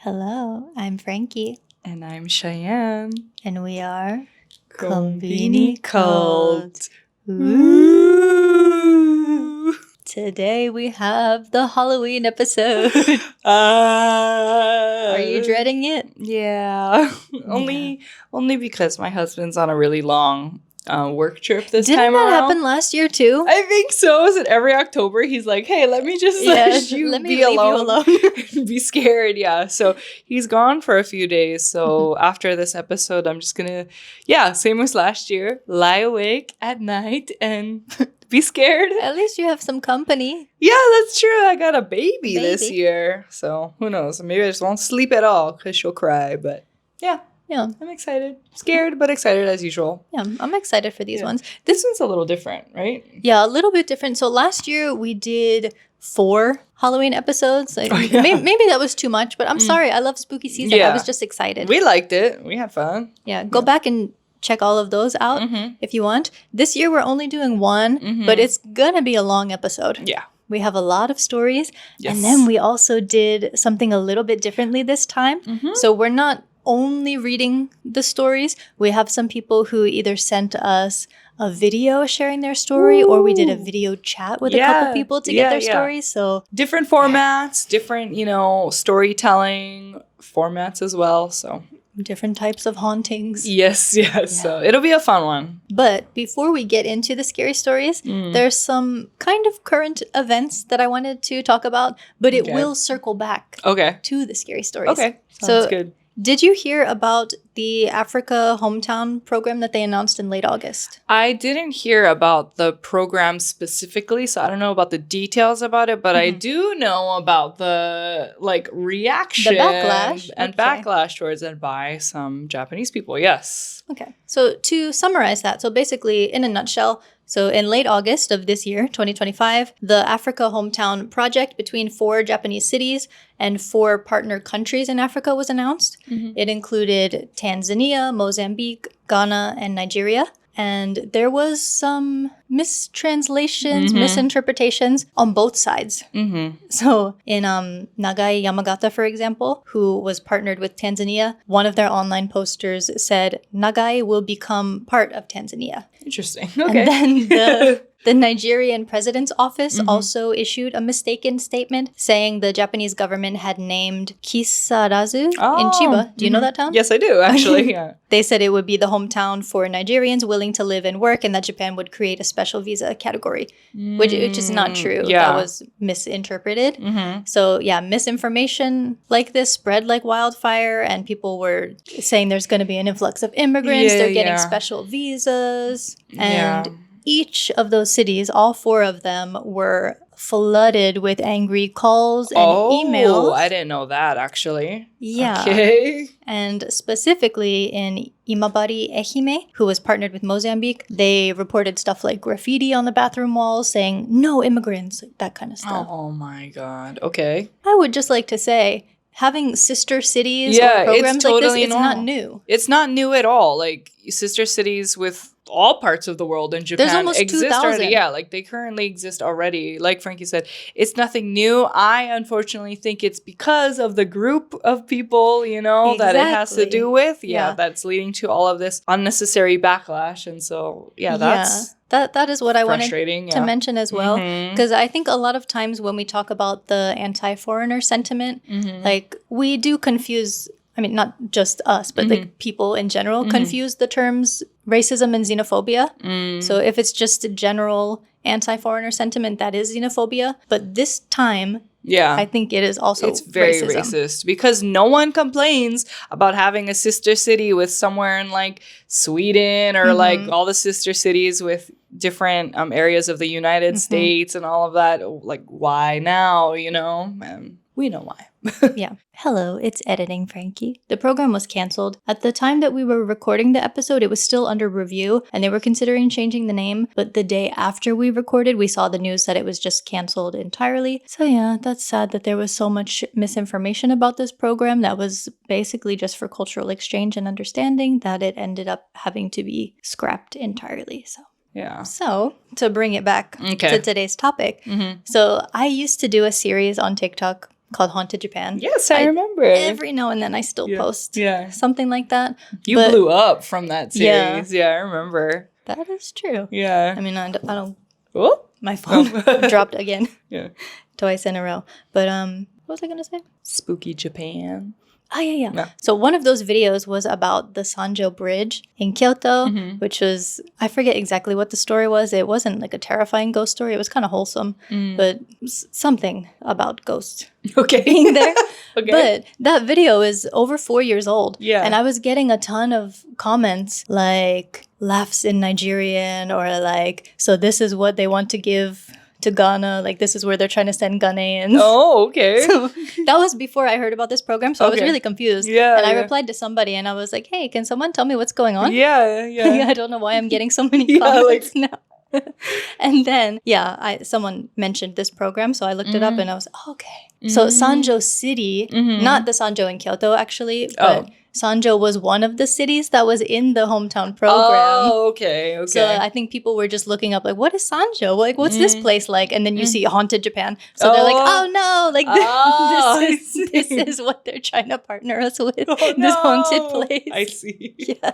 Hello, I'm Frankie. And I'm Cheyenne. And we are Conbini Cult. Ooh. Today we have the Halloween episode. Are you dreading it? Yeah. Only because my husband's on a really long work trip this Didn't time that around. happen last year too? I think so. Is it every October? He's like, hey, let me just let me leave you alone. Be scared. Yeah. So he's gone for a few days. So after this episode, I'm just going to, same as last year, lie awake at night and be scared. At least you have some company. Yeah, that's true. I got a baby this year. So who knows? Maybe I just won't sleep at all because she'll cry. But yeah. Yeah. I'm excited. Scared, but excited as usual. Yeah, I'm excited for these ones. This one's a little different, right? Yeah, a little bit different. So last year we did 4 Halloween episodes. Maybe that was too much, but I'm sorry. I love spooky season. I was just excited. We liked it. We had fun. Yeah, go back and check all of those out if you want. This year we're only doing one, but it's going to be a long episode. Yeah. We have a lot of stories. Yes. And then we also did something a little bit differently this time. So we're not only reading the stories. We have some people who either sent us a video sharing their story or we did a video chat with a couple people to get their stories. So different formats, different, storytelling formats as well. So different types of hauntings. Yes. Yeah. So it'll be a fun one. But before we get into the scary stories, there's some kind of current events that I wanted to talk about, but it will circle back to the scary stories. Okay. Sounds good. Did you hear about the Africa Hometown program that they announced in late August? I didn't hear about the program specifically, so I don't know about the details about it, but I do know about the reaction, the backlash, backlash towards it by some Japanese people. Yes. Okay. So to summarize that, so basically in a nutshell, so in late August of this year, 2025, the Africa Hometown project between 4 Japanese cities and 4 partner countries in Africa was announced. It included Tanzania, Mozambique, Ghana, and Nigeria. And there was some mistranslations, misinterpretations on both sides. So in Nagai Yamagata, for example, who was partnered with Tanzania, one of their online posters said, Nagai will become part of Tanzania. Interesting. Okay. And then the Nigerian president's office also issued a mistaken statement saying the Japanese government had named Kisarazu in Chiba. Do you know that town? Yes, I do, actually. Yeah. They said it would be the hometown for Nigerians willing to live and work and that Japan would create a special visa category, which is not true. Yeah. That was misinterpreted. So misinformation like this spread like wildfire and people were saying there's going to be an influx of immigrants. They're getting special visas. And each of those cities, all 4 of them, were flooded with angry calls and emails. Oh, I didn't know that, actually. Yeah. Okay. And specifically in Imabari, Ehime, who was partnered with Mozambique, they reported stuff like graffiti on the bathroom walls saying, no immigrants, that kind of stuff. Oh my God. Okay. I would just like to say, having sister cities or programs like this, it's not new. It's not new at all. Like, sister cities with all parts of the world in Japan There's almost exist 2,000. already. Yeah, they currently exist already. Like Frankie said, it's nothing new. I unfortunately think it's because of the group of people, that it has to do with. Yeah, that's leading to all of this unnecessary backlash. And so, that's that is what I wanted to mention as well. Because I think a lot of times when we talk about the anti-foreigner sentiment, we do confuse, not just us, but people in general confuse the terms racism and xenophobia. So if it's just a general anti-foreigner sentiment, that is xenophobia. But this time, I think it is also it's very racist because no one complains about having a sister city with somewhere in Sweden or all the sister cities with different areas of the United States and all of that. Why now, And we know why. Yeah. Hello, it's Editing Frankie. The program was canceled. At the time that we were recording the episode, it was still under review and they were considering changing the name. But the day after we recorded, we saw the news that it was just canceled entirely. So yeah, that's sad that there was so much misinformation about this program that was basically just for cultural exchange and understanding that it ended up having to be scrapped entirely. So to bring it back to today's topic. So I used to do a series on TikTok called Haunted Japan. Yes, I remember. Every now and then I still post something like that. You blew up from that series. Yeah, I remember. That is true. Yeah. I mean, I don't oh, my phone dropped again. Yeah. Twice in a row. But what was I going to say? Spooky Japan. Oh, yeah. No. So one of those videos was about the Sanjo Bridge in Kyoto, which was, I forget exactly what the story was. It wasn't like a terrifying ghost story. It was kind of wholesome, but something about ghosts being there. But that video is over 4 years old. Yeah. And I was getting a ton of comments like laughs in Nigerian or like, so this is what they want to give to Ghana, like this is where they're trying to send Ghanaians. Oh, okay. So that was before I heard about this program, so I was really confused. Yeah, and I replied to somebody, and I was like, "Hey, can someone tell me what's going on?" Yeah. I don't know why I'm getting so many comments now. And then, someone mentioned this program, so I looked it up, and I was okay. So Sanjo City, not the Sanjo in Kyoto, actually, but Sanjo was one of the cities that was in the hometown program. Oh, okay. So I think people were just looking up, like, what is Sanjo? Like, what's this place like? And then you see Haunted Japan. So they're like, oh, no. Like, this is what they're trying to partner us with. This haunted place. I see. Yeah.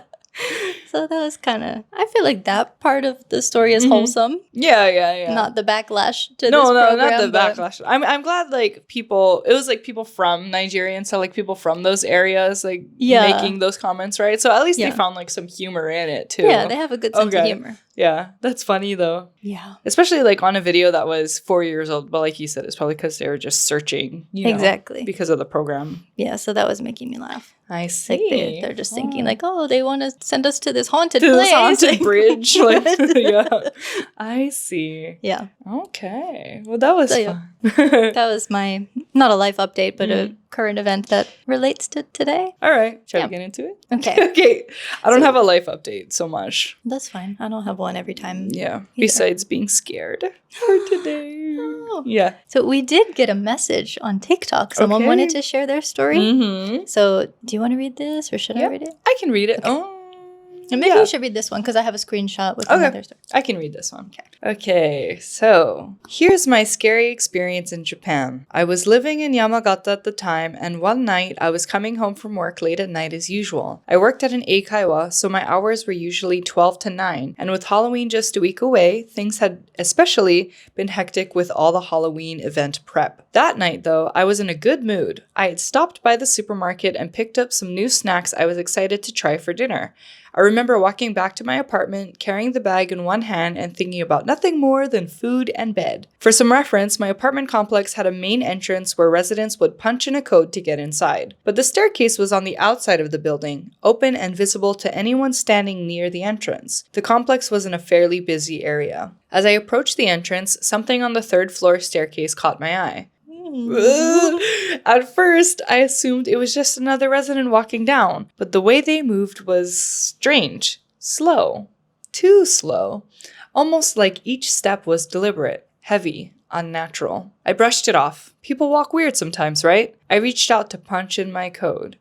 So that was kind of, I feel like that part of the story is wholesome. Yeah. Not the backlash to this program. No, not the backlash. I'm glad, like, it was, like, people from Nigeria and so, like, people from those areas, like, making those comments, right? So at least they found, like, some humor in it, too. Yeah, they have a good sense of humor. Yeah, that's funny, though. Yeah. Especially, like, on a video that was 4 years old. But like you said, it's probably because they were just searching, exactly, because of the program. Yeah, so that was making me laugh. I see. Like they're just thinking, like, oh, they want to send us to this haunted place. This haunted bridge. Like, yeah. I see. Yeah. Okay. Well, that was fun. That was my, not a life update, but a current event that relates to today. All right. Shall we get into it? Okay. Okay. I don't have a life update so much. That's fine. I don't have one every time. Yeah. Either. Besides being scared for today. Yeah. So we did get a message on TikTok. Someone wanted to share their story. So do you want to read this or should I read it? I can read it. Okay. And maybe you should read this one because I have a screenshot with another story. I can read this one. Okay, so here's my scary experience in Japan. I was living in Yamagata at the time, and one night I was coming home from work late at night as usual. I worked at an eikaiwa, so my hours were usually 12 to 9, and with Halloween just a week away, things had especially been hectic with all the Halloween event prep. That night, though, I was in a good mood. I had stopped by the supermarket and picked up some new snacks I was excited to try for dinner. I remember walking back to my apartment, carrying the bag in one hand and thinking about nothing more than food and bed. For some reference, my apartment complex had a main entrance where residents would punch in a code to get inside. But the staircase was on the outside of the building, open and visible to anyone standing near the entrance. The complex was in a fairly busy area. As I approached the entrance, something on the third floor staircase caught my eye. At first, I assumed it was just another resident walking down, but the way they moved was strange, slow, too slow, almost like each step was deliberate, heavy, unnatural. I brushed it off. People walk weird sometimes, right? I reached out to punch in my code,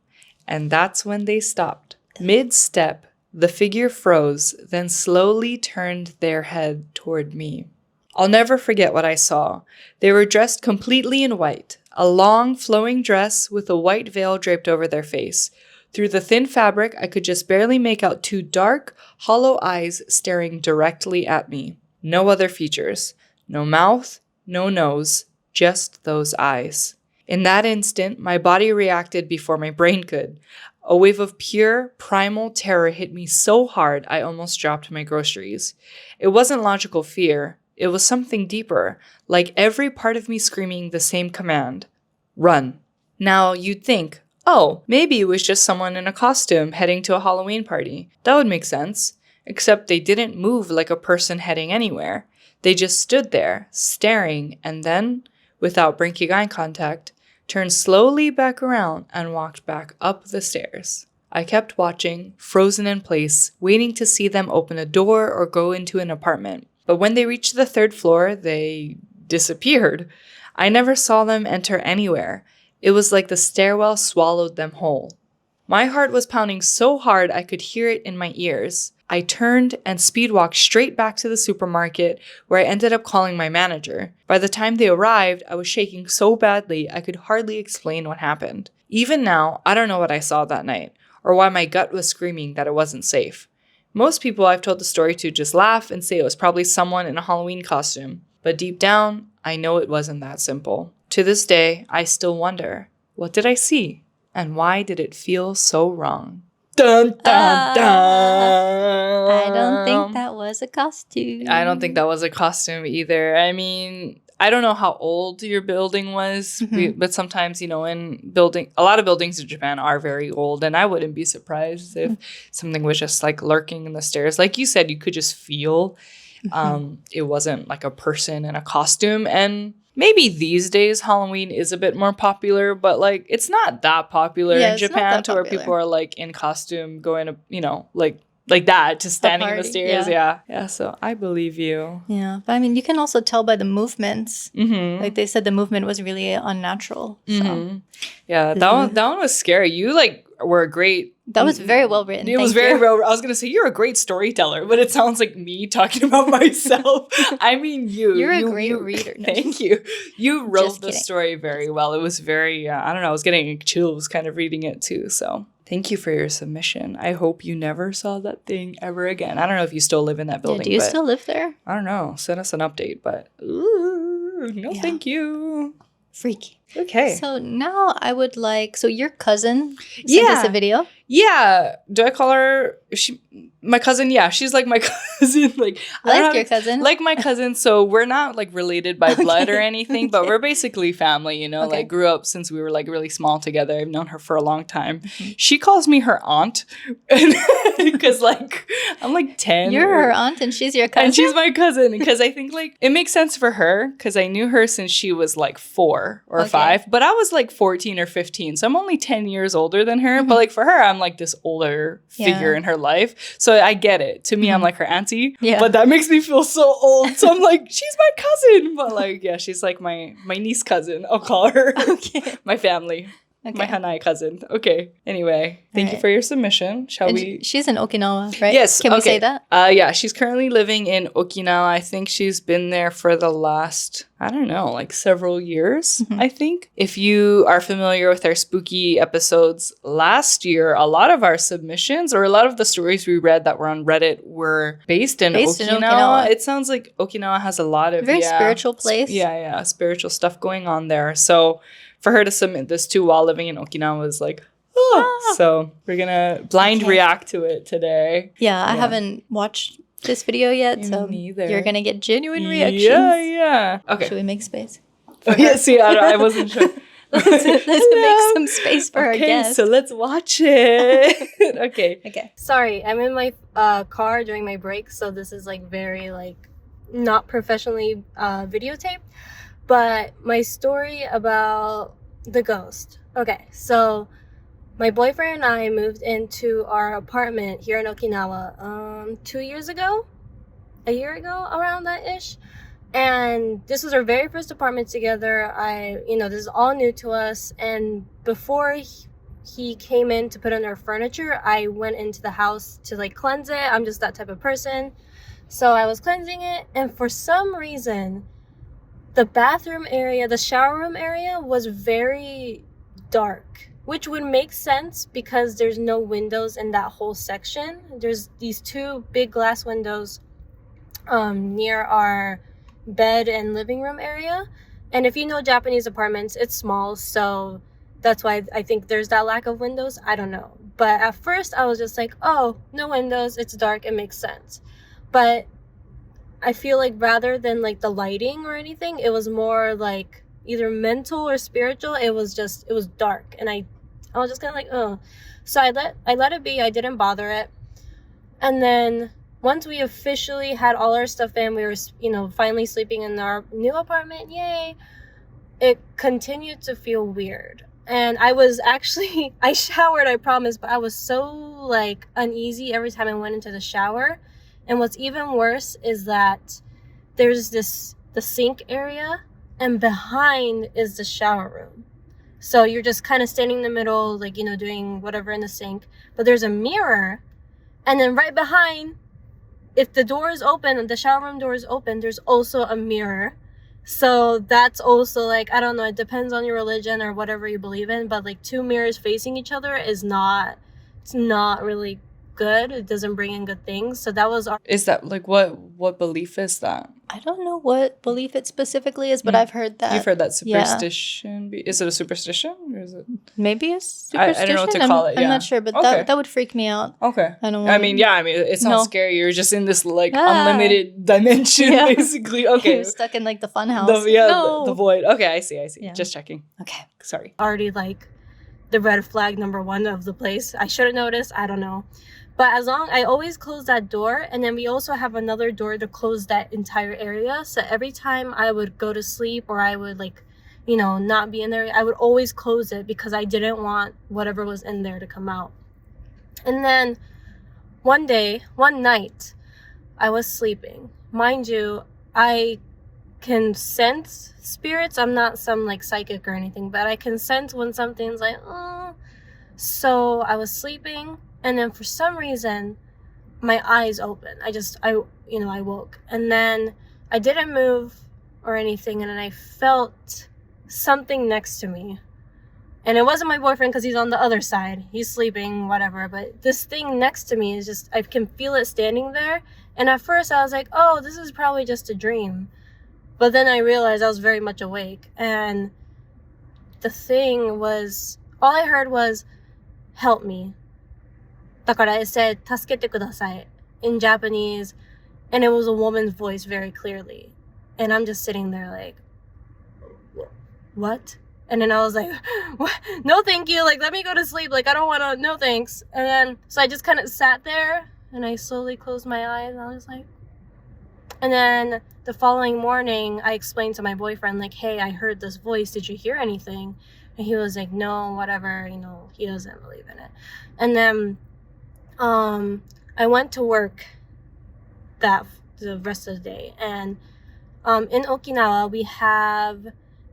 and that's when they stopped. Mid-step, the figure froze, then slowly turned their head toward me. I'll never forget what I saw. They were dressed completely in white, a long, flowing dress with a white veil draped over their face. Through the thin fabric, I could just barely make out two dark, hollow eyes staring directly at me. No other features. No mouth, no nose, just those eyes. In that instant, my body reacted before my brain could. A wave of pure, primal terror hit me so hard I almost dropped my groceries. It wasn't logical fear. It was something deeper, like every part of me screaming the same command. Run. Now, you'd think, oh, maybe it was just someone in a costume heading to a Halloween party. That would make sense. Except they didn't move like a person heading anywhere. They just stood there, staring, and then, without breaking eye contact, turned slowly back around and walked back up the stairs. I kept watching, frozen in place, waiting to see them open a door or go into an apartment. But when they reached the third floor, they disappeared. I never saw them enter anywhere. It was like the stairwell swallowed them whole. My heart was pounding so hard I could hear it in my ears. I turned and speed walked straight back to the supermarket, where I ended up calling my manager. By the time they arrived, I was shaking so badly I could hardly explain what happened. Even now, I don't know what I saw that night, or why my gut was screaming that it wasn't safe. Most people I've told the story to just laugh and say it was probably someone in a Halloween costume. But deep down, I know it wasn't that simple. To this day, I still wonder, what did I see? And why did it feel so wrong? Dun, dun, dun. I don't think that was a costume. I don't think that was a costume either. I mean, I don't know how old your building was, but sometimes, in a lot of buildings in Japan are very old, and I wouldn't be surprised if something was just like lurking in the stairs. Like you said, you could just feel it wasn't like a person in a costume. And maybe these days Halloween is a bit more popular, but like it's not that popular in Japan to where people are like in costume going to, like that, just standing in the stairs. Yeah. So I believe you. Yeah. But I mean, you can also tell by the movements. Like they said, the movement was really unnatural. So. Yeah. That one was scary. You were a great. That was very well written. It was very well. I was going to say you're a great storyteller, but it sounds like me talking about myself. I mean, you're a great reader. No. Thank you. You wrote the story very well. It was very, I don't know, I was getting chills kind of reading it too. So thank you for your submission. I hope you never saw that thing ever again. I don't know if you still live in that building. Do you still live there? I don't know. Send us an update, but thank you. Freaky. Okay. So now I would so your cousin sent us a video. Yeah. Do I call her my cousin? Yeah, she's like my cousin. Your cousin? Like my cousin. So we're not like related by blood or anything, but we're basically family, like grew up since we were like really small together. I've known her for a long time. She calls me her aunt because I'm like 10. You're her aunt and she's your cousin? And she's my cousin because I think it makes sense for her because I knew her since she was like 4 or 5, but I was like 14 or 15. So I'm only 10 years older than her. But for her, I'm like this older figure in her life. So I get it. To me, I'm like her auntie. Yeah. But that makes me feel so old. So I'm like, she's my cousin. But she's like my niece cousin. I'll call her. Okay. My family. Okay. My Hanai cousin. Okay. Anyway, thank you for your submission. Shall we? She's in Okinawa, right? Yes. Can we say that? Yeah. She's currently living in Okinawa. I think she's been there for the last, I don't know, several years, I think. If you are familiar with our spooky episodes last year, a lot of our submissions or a lot of the stories we read that were on Reddit were based in Okinawa. It sounds like Okinawa has a lot of very spiritual place. Spiritual stuff going on there. So for her to submit this too while living in Okinawa was so we're gonna blind react to it today. I haven't watched this video yet, so neither. You're gonna get genuine reactions. Yeah. Okay. Should we make space? I wasn't sure. Let's make some space for our guest. So let's watch it. Okay. Sorry, I'm in my car during my break, so this is very not professionally videotaped. But my story about the ghost. Okay, so my boyfriend and I moved into our apartment here in Okinawa 2 years ago, a year ago, around that ish. And this was our very first apartment together. This is all new to us. And before he came in to put in our furniture, I went into the house to cleanse it. I'm just that type of person. So I was cleansing it, and for some reason, the bathroom area, the shower room area was very dark, which would make sense because there's no windows in that whole section. There's these 2 big glass windows near our bed and living room area. And if you know Japanese apartments, it's small, so that's why I think there's that lack of windows. I don't know. But at first I was just like, oh, no windows, it's dark, it makes sense. But I feel rather than the lighting or anything, it was more either mental or spiritual. It was dark, and I was just kind of oh. So I let it be. I didn't bother it. And then once we officially had all our stuff in, we were finally sleeping in our new apartment. Yay! It continued to feel weird, and I was actually I showered, I promise, but I was so uneasy every time I went into the shower. And what's even worse is that there's the sink area, and behind is the shower room. So you're just kind of standing in the middle, doing whatever in the sink. But there's a mirror, And then right behind, if the door is open, the shower room door is open, there's also a mirror. So that's also like, I don't know, it depends on your religion or whatever you believe in, but like 2 mirrors facing each other it's not really good. It doesn't bring in good things. So that was our... Is that like what belief is that? I don't know what belief it specifically is, but I've heard that. You've heard that superstition? Yeah. Is it a superstition? Or is it... Maybe a superstition? I don't know what to call it, yeah. I'm not sure, but that would freak me out. Okay. I mean, it sounds scary. You're just in this, like, unlimited dimension, basically. Okay. You're stuck in, like, the fun house. The void. Okay, I see. Yeah. Just checking. Okay. Sorry. Already, like, the red flag number 1 of the place. I should have noticed. I don't know. But I always close that door, and then we also have another door to close that entire area. So every time I would go to sleep or I would, like, you know, not be in there, I would always close it because I didn't want whatever was in there to come out. And then one night, I was sleeping. Mind you, I can sense spirits. I'm not some, like, psychic or anything, but I can sense when something's like, oh. So I was sleeping. And then for some reason, my eyes opened. I woke. And then I didn't move or anything. And then I felt something next to me. And it wasn't my boyfriend because he's on the other side. He's sleeping, whatever. But this thing next to me is just, I can feel it standing there. And at first I was like, oh, this is probably just a dream. But then I realized I was very much awake. And the thing was, all I heard was, help me. だから it said 助けてください in Japanese, and it was a woman's voice very clearly. And I'm just sitting there like, what? And then I was like, what? No thank you, like, let me go to sleep, like, I don't want to, no thanks. And then so I just kind of sat there and I slowly closed my eyes and I was like, and then the following morning I explained to my boyfriend, like, hey, I heard this voice, did you hear anything? And he was like, no, whatever, you know, he doesn't believe in it. And then I went to work the rest of the day, and in Okinawa we have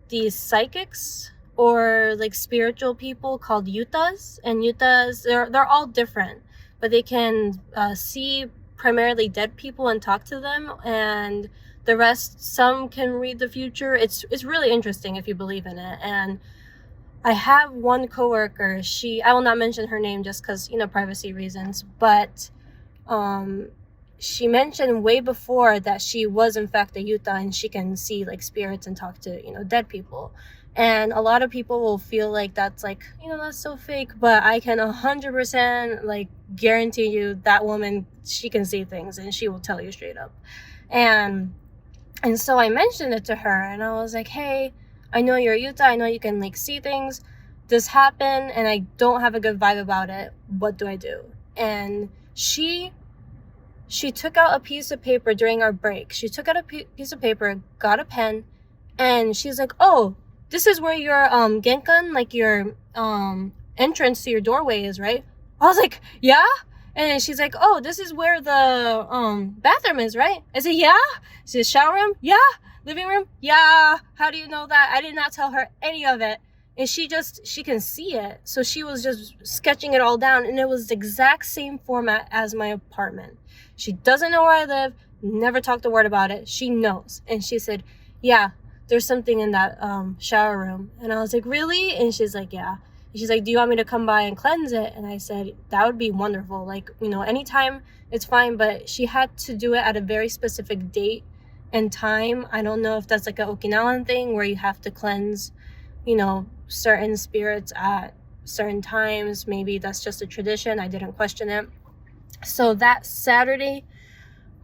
these psychics or like spiritual people called yutas, and yutas they're all different, but they can see primarily dead people and talk to them, and the rest, some can read the future. It's really interesting if you believe in it. And I have one coworker, I will not mention her name just because, you know, privacy reasons, but she mentioned way before that she was in fact a yuta and she can see like spirits and talk to, you know, dead people. And a lot of people will feel like that's like, you know, that's so fake, but I can 100% like guarantee you that woman, she can see things and she will tell you straight up. And so I mentioned it to her and I was like, hey, I know you're a yuta, I know you can like see things. This happened and I don't have a good vibe about it. What do I do? And she took out a piece of paper during our break. She took out a piece of paper, got a pen, and she's like, oh, this is where your genkan, like your entrance to your doorway is, right? I was like, yeah? And then she's like, oh, this is where the bathroom is, right? I said, yeah? She said, shower room? Yeah. Living room? Yeah. How do you know that? I did not tell her any of it. And she can see it. So she was just sketching it all down. And it was the exact same format as my apartment. She doesn't know where I live. Never talked a word about it. She knows. And she said, yeah, there's something in that shower room. And I was like, really? And she's like, yeah. And she's like, do you want me to come by and cleanse it? And I said, that would be wonderful. Like, you know, anytime it's fine. But she had to do it at a very specific date and time. I don't know if that's like an Okinawan thing where you have to cleanse, you know, certain spirits at certain times. Maybe that's just a tradition. I didn't question it. So that Saturday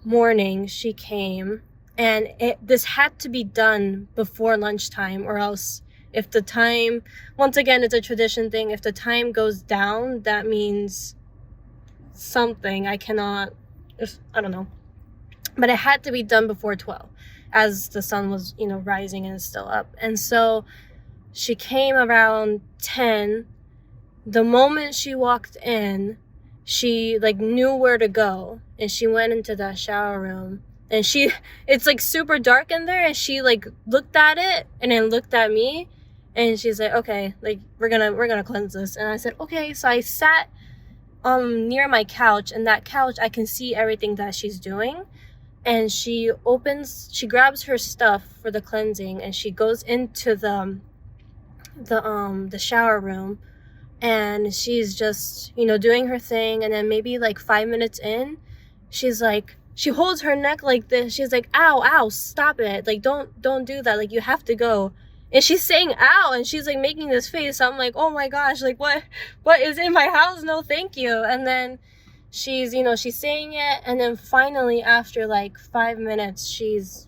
morning she came, and this had to be done before lunchtime, or else if the time, once again, it's a tradition thing, if the time goes down, that means something. I don't know. But it had to be done before 12, as the sun was, you know, rising and still up. And so she came around 10. The moment she walked in, she like knew where to go, and she went into that shower room, and it's like super dark in there, and she like looked at it and then looked at me, and she's like, okay, like we're gonna cleanse this. And I said, okay. So I sat near my couch, and that couch I can see everything that she's doing. And she grabs her stuff for the cleansing, and she goes into the shower room, and she's just, you know, doing her thing. And then maybe like 5 minutes in, she's like, she holds her neck like this. She's like, ow, stop it. Like, don't do that. Like, you have to go. And she's saying ow, and she's like making this face. So I'm like, oh my gosh, like what is in my house? No, thank you. And then she's, you know, she's saying it, and then finally after like 5 minutes, she's,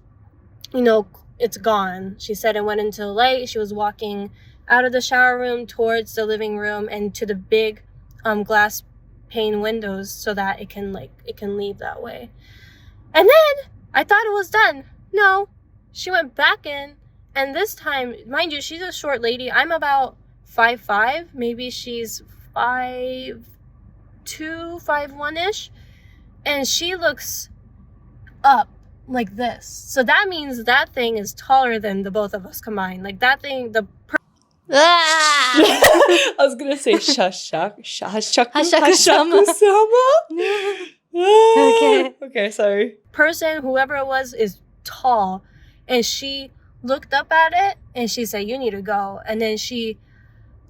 you know, it's gone. She said it went into the light. She was walking out of the shower room towards the living room and to the big glass pane windows so that it can leave that way. And then I thought it was done. No, she went back in, and this time, mind you, she's a short lady. I'm about 5'5", maybe she's 5'2", 5'1"-ish, and she looks up like this. So that means that thing is taller than the both of us combined. Like that thing, I was gonna say Hashaku-sama. Okay, sorry. Person, whoever it was, is tall, and she looked up at it and she said, "You need to go." And then she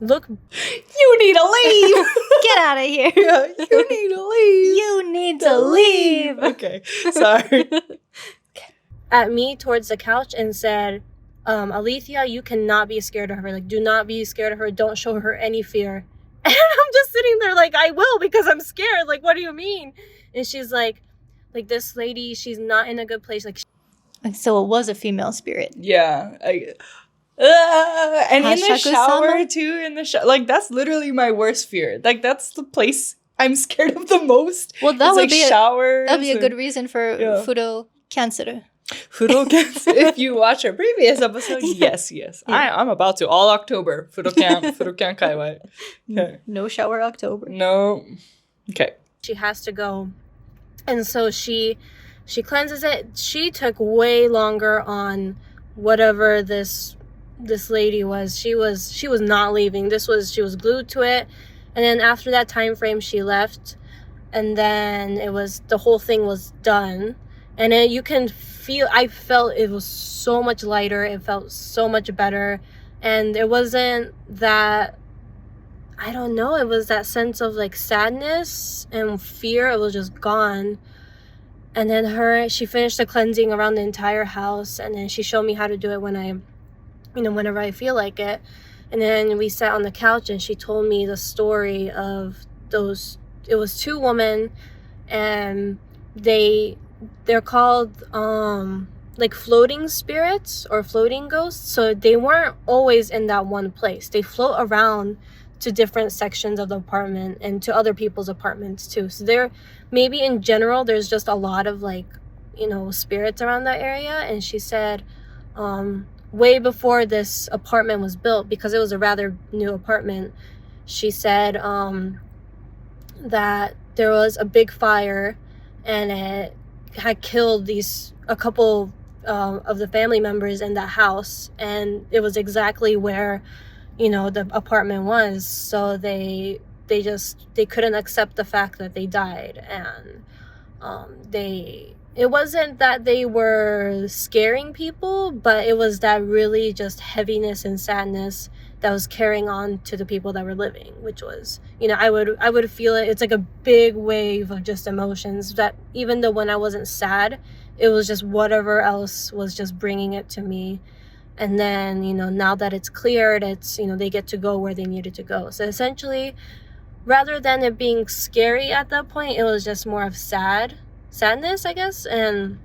looked. You need to leave. Get out of here. Yeah, you need to leave. You need to leave. Okay, sorry. At me towards the couch and said, Alethea, you cannot be scared of her. Like, do not be scared of her. Don't show her any fear. And I'm just sitting there like, I will, because I'm scared. Like, what do you mean? And she's like this lady, she's not in a good place. Like, so it was a female spirit. Yeah. And in the shower too, like that's literally my worst fear. Like that's the place I'm scared of the most. Well, that would be showers. That'd be a good reason for Fudo Cancer. Fudo Cancer. If you watch our previous episode, yes. Yeah. I'm about to all October. Fudokan Kaiwai. Okay. No shower October. No. Okay. She has to go, and so she cleanses it. She took way longer on whatever this lady was. She was not leaving. She was glued to it. And then after that time frame, she left, and then the whole thing was done. And then you can feel, I felt it was so much lighter. It felt so much better. And it wasn't that, I don't know, it was that sense of like sadness and fear. It was just gone. And then she finished the cleansing around the entire house. And then she showed me how to do it whenever I feel like it. And then we sat on the couch and she told me the story of it was two women, and they're called like floating spirits or floating ghosts. So they weren't always in that one place. They float around to different sections of the apartment and to other people's apartments too. So maybe in general there's just a lot of like, you know, spirits around that area. And she said way before this apartment was built, because it was a rather new apartment, she said that there was a big fire and it had killed a couple of the family members in that house, and it was exactly where, you know, the apartment was. So they couldn't accept the fact that they died, and it wasn't that they were scaring people, but it was that really just heaviness and sadness that was carrying on to the people that were living, which was, you know, I would feel it. It's like a big wave of just emotions that even though when I wasn't sad, it was just whatever else was just bringing it to me. And then, you know, now that it's cleared, it's, you know, they get to go where they needed to go. So essentially, rather than it being scary at that point, it was just more of sadness, I guess. And,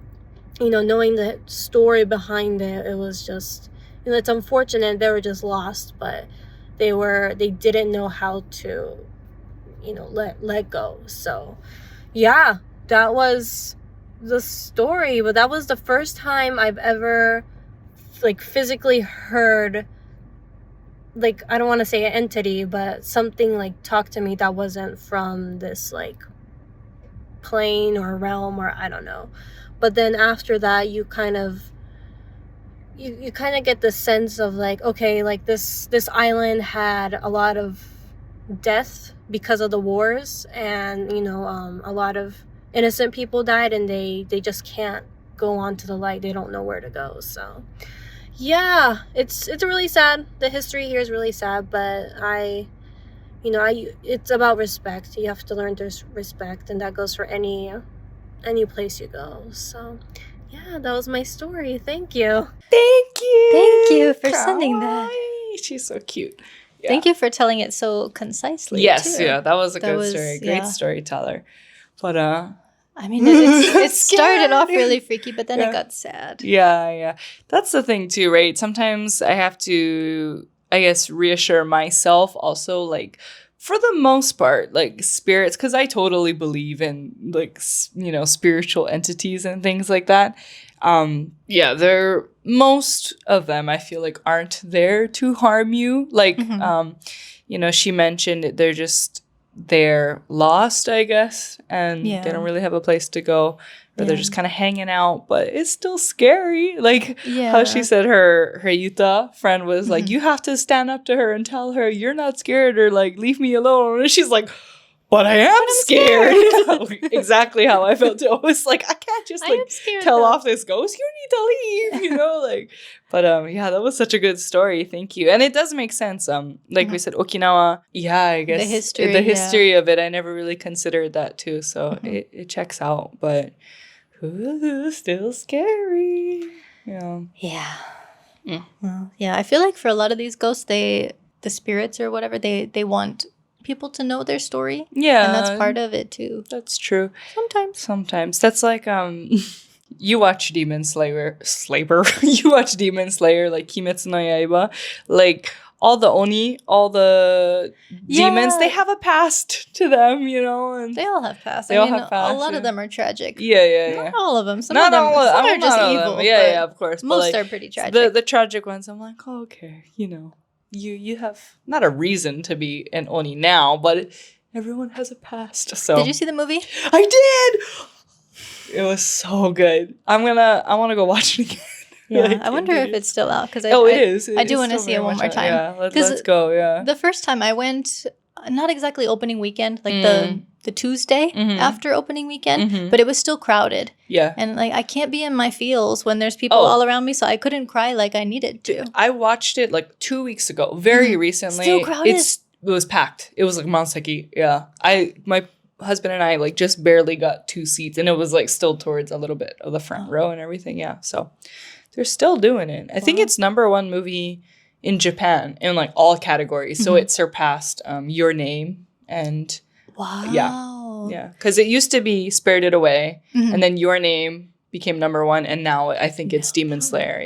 you know, knowing the story behind it, it was just, you know, it's unfortunate they were just lost, but they didn't know how to, you know, let go. So yeah, that was the story. But that was the first time I've ever like physically heard, like, I don't want to say an entity, but something like talk to me that wasn't from this like plane or realm, or I don't know. But then after that, you kind of get the sense of like, okay, like this island had a lot of death because of the wars, and a lot of innocent people died, and they just can't go on to the light. They don't know where to go. So yeah, it's really sad. The history here is really sad, but it's about respect. You have to learn to respect, and that goes for any place you go. So yeah, that was my story. Thank you. Thank you for sending that. She's so cute. Yeah. Thank you for telling it so concisely. Yes, too. yeah, that was a good story. Great storyteller. But I mean, it started off really freaky, but then it got sad. Yeah. That's the thing too, right? Sometimes I have to, I guess, reassure myself also, like, for the most part, like, spirits, because I totally believe in, like, spiritual entities and things like that. Most of them, I feel like, aren't there to harm you. Like, she mentioned they're lost, I guess, and they don't really have a place to go, or they're just kind of hanging out, but it's still scary. Like how she said her Yuta friend was like, you have to stand up to her and tell her you're not scared, or like, leave me alone. And she's like, but I am scared. Exactly how I felt. I was like, I can't just tell off this ghost. You need to leave, But that was such a good story. Thank you. And it does make sense. Like we said, Okinawa. Yeah, I guess the history of it. I never really considered that too. So it checks out. But still scary. Yeah. Yeah. Well, yeah. I feel like for a lot of these ghosts, the spirits or whatever, they want people to know their story. Yeah. And that's part of it too. That's true. Sometimes. That's like you watch Demon Slayer, you watch Demon Slayer, like Kimetsu no Yaiba, like all the oni, all the demons, they have a past to them, and they all have past. They all have past. A lot of them are tragic. Yeah. Not all of them. Some of them are just evil. Yeah, of course. Most are pretty tragic. The tragic ones, I'm like, oh, okay, You have not a reason to be an oni now, but everyone has a past. So did you see the movie? I did. It was so good. I want to go watch it again. Yeah, I wonder if it's still out, because it is. I do want to see it one more time. Yeah, let's go. Yeah. The first time I went, not exactly opening weekend, like the Tuesday after opening weekend, but it was still crowded. Yeah. And like, I can't be in my feels when there's people all around me, so I couldn't cry like I needed to. I watched it like 2 weeks ago, very recently. Still crowded. It was packed. It was like manseki. Yeah. My husband and I like just barely got 2 seats, and it was like still towards a little bit of the front row and everything. Yeah. So they're still doing it. I think it's #1 movie in Japan in like all categories. So it surpassed Your Name and yeah, because it used to be Spirited Away, and then Your Name became #1, and now I think it's Demon Slayer.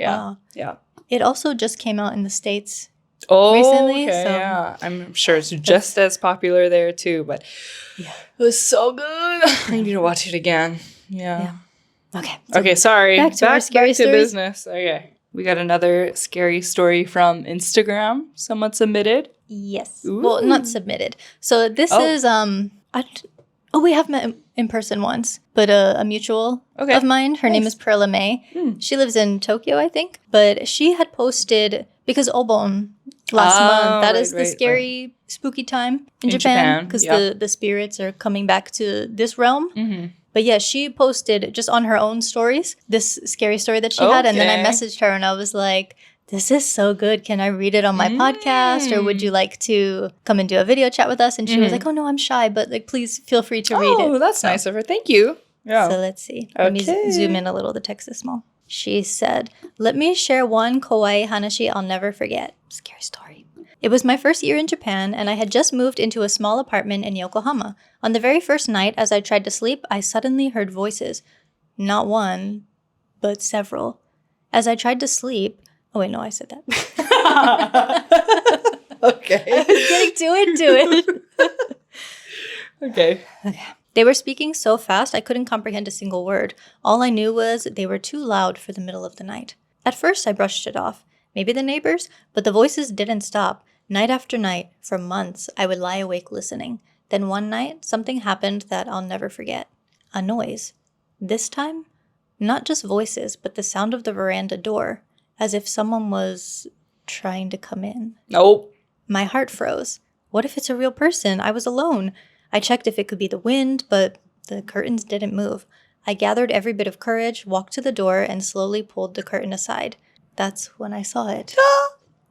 Yeah. It also just came out in the States recently. Okay, so yeah, I'm sure it's just as popular there too. But it was so good. I need to watch it again. Yeah. Okay. Sorry. Back to business. Okay. We got another scary story from Instagram. Someone submitted. Yes. Ooh. Well, not submitted. So this is we have met in person once, but a mutual of mine. Her name is Perla May. She lives in Tokyo, I think. But she had posted, because Obon last month, that is the scary, spooky time in Japan, because the spirits are coming back to this realm. But yeah, she posted just on her own stories this scary story that she had. And then I messaged her and I was like, this is so good. Can I read it on my podcast? Or would you like to come and do a video chat with us? And she was like, oh, no, I'm shy. But like, please feel free to read it. Oh, that's nice of her. Thank you. Yeah. So let's see. Let me zoom in a little. The text is small. She said, let me share one kowai hanashi I'll never forget. Scary story. It was my first year in Japan, and I had just moved into a small apartment in Yokohama. On the very first night, as I tried to sleep, I suddenly heard voices. Not one, but several. As I tried to sleep... Oh, wait, no, I said that. Okay. I was getting to it. Okay. They were speaking so fast, I couldn't comprehend a single word. All I knew was they were too loud for the middle of the night. At first, I brushed it off. Maybe the neighbors? But the voices didn't stop. Night after night, for months, I would lie awake listening. Then one night, something happened that I'll never forget. A noise. This time, not just voices, but the sound of the veranda door, as if someone was trying to come in. Nope. My heart froze. What if it's a real person? I was alone. I checked if it could be the wind, but the curtains didn't move. I gathered every bit of courage, walked to the door, and slowly pulled the curtain aside. That's when I saw it.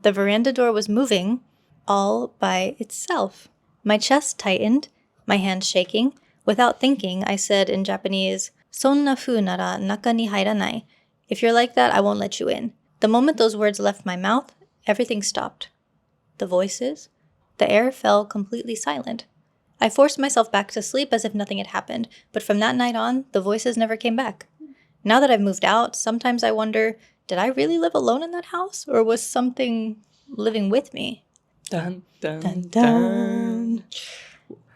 The veranda door was moving all by itself. My chest tightened, my hands shaking. Without thinking, I said in Japanese, "Sonna fu nara naka ni hairanai." If you're like that, I won't let you in. The moment those words left my mouth, everything stopped. The voices, the air fell completely silent. I forced myself back to sleep as if nothing had happened, but from that night on, the voices never came back. Now that I've moved out, sometimes I wonder, did I really live alone in that house, or was something living with me? Dun, dun, Dun, dun. dun.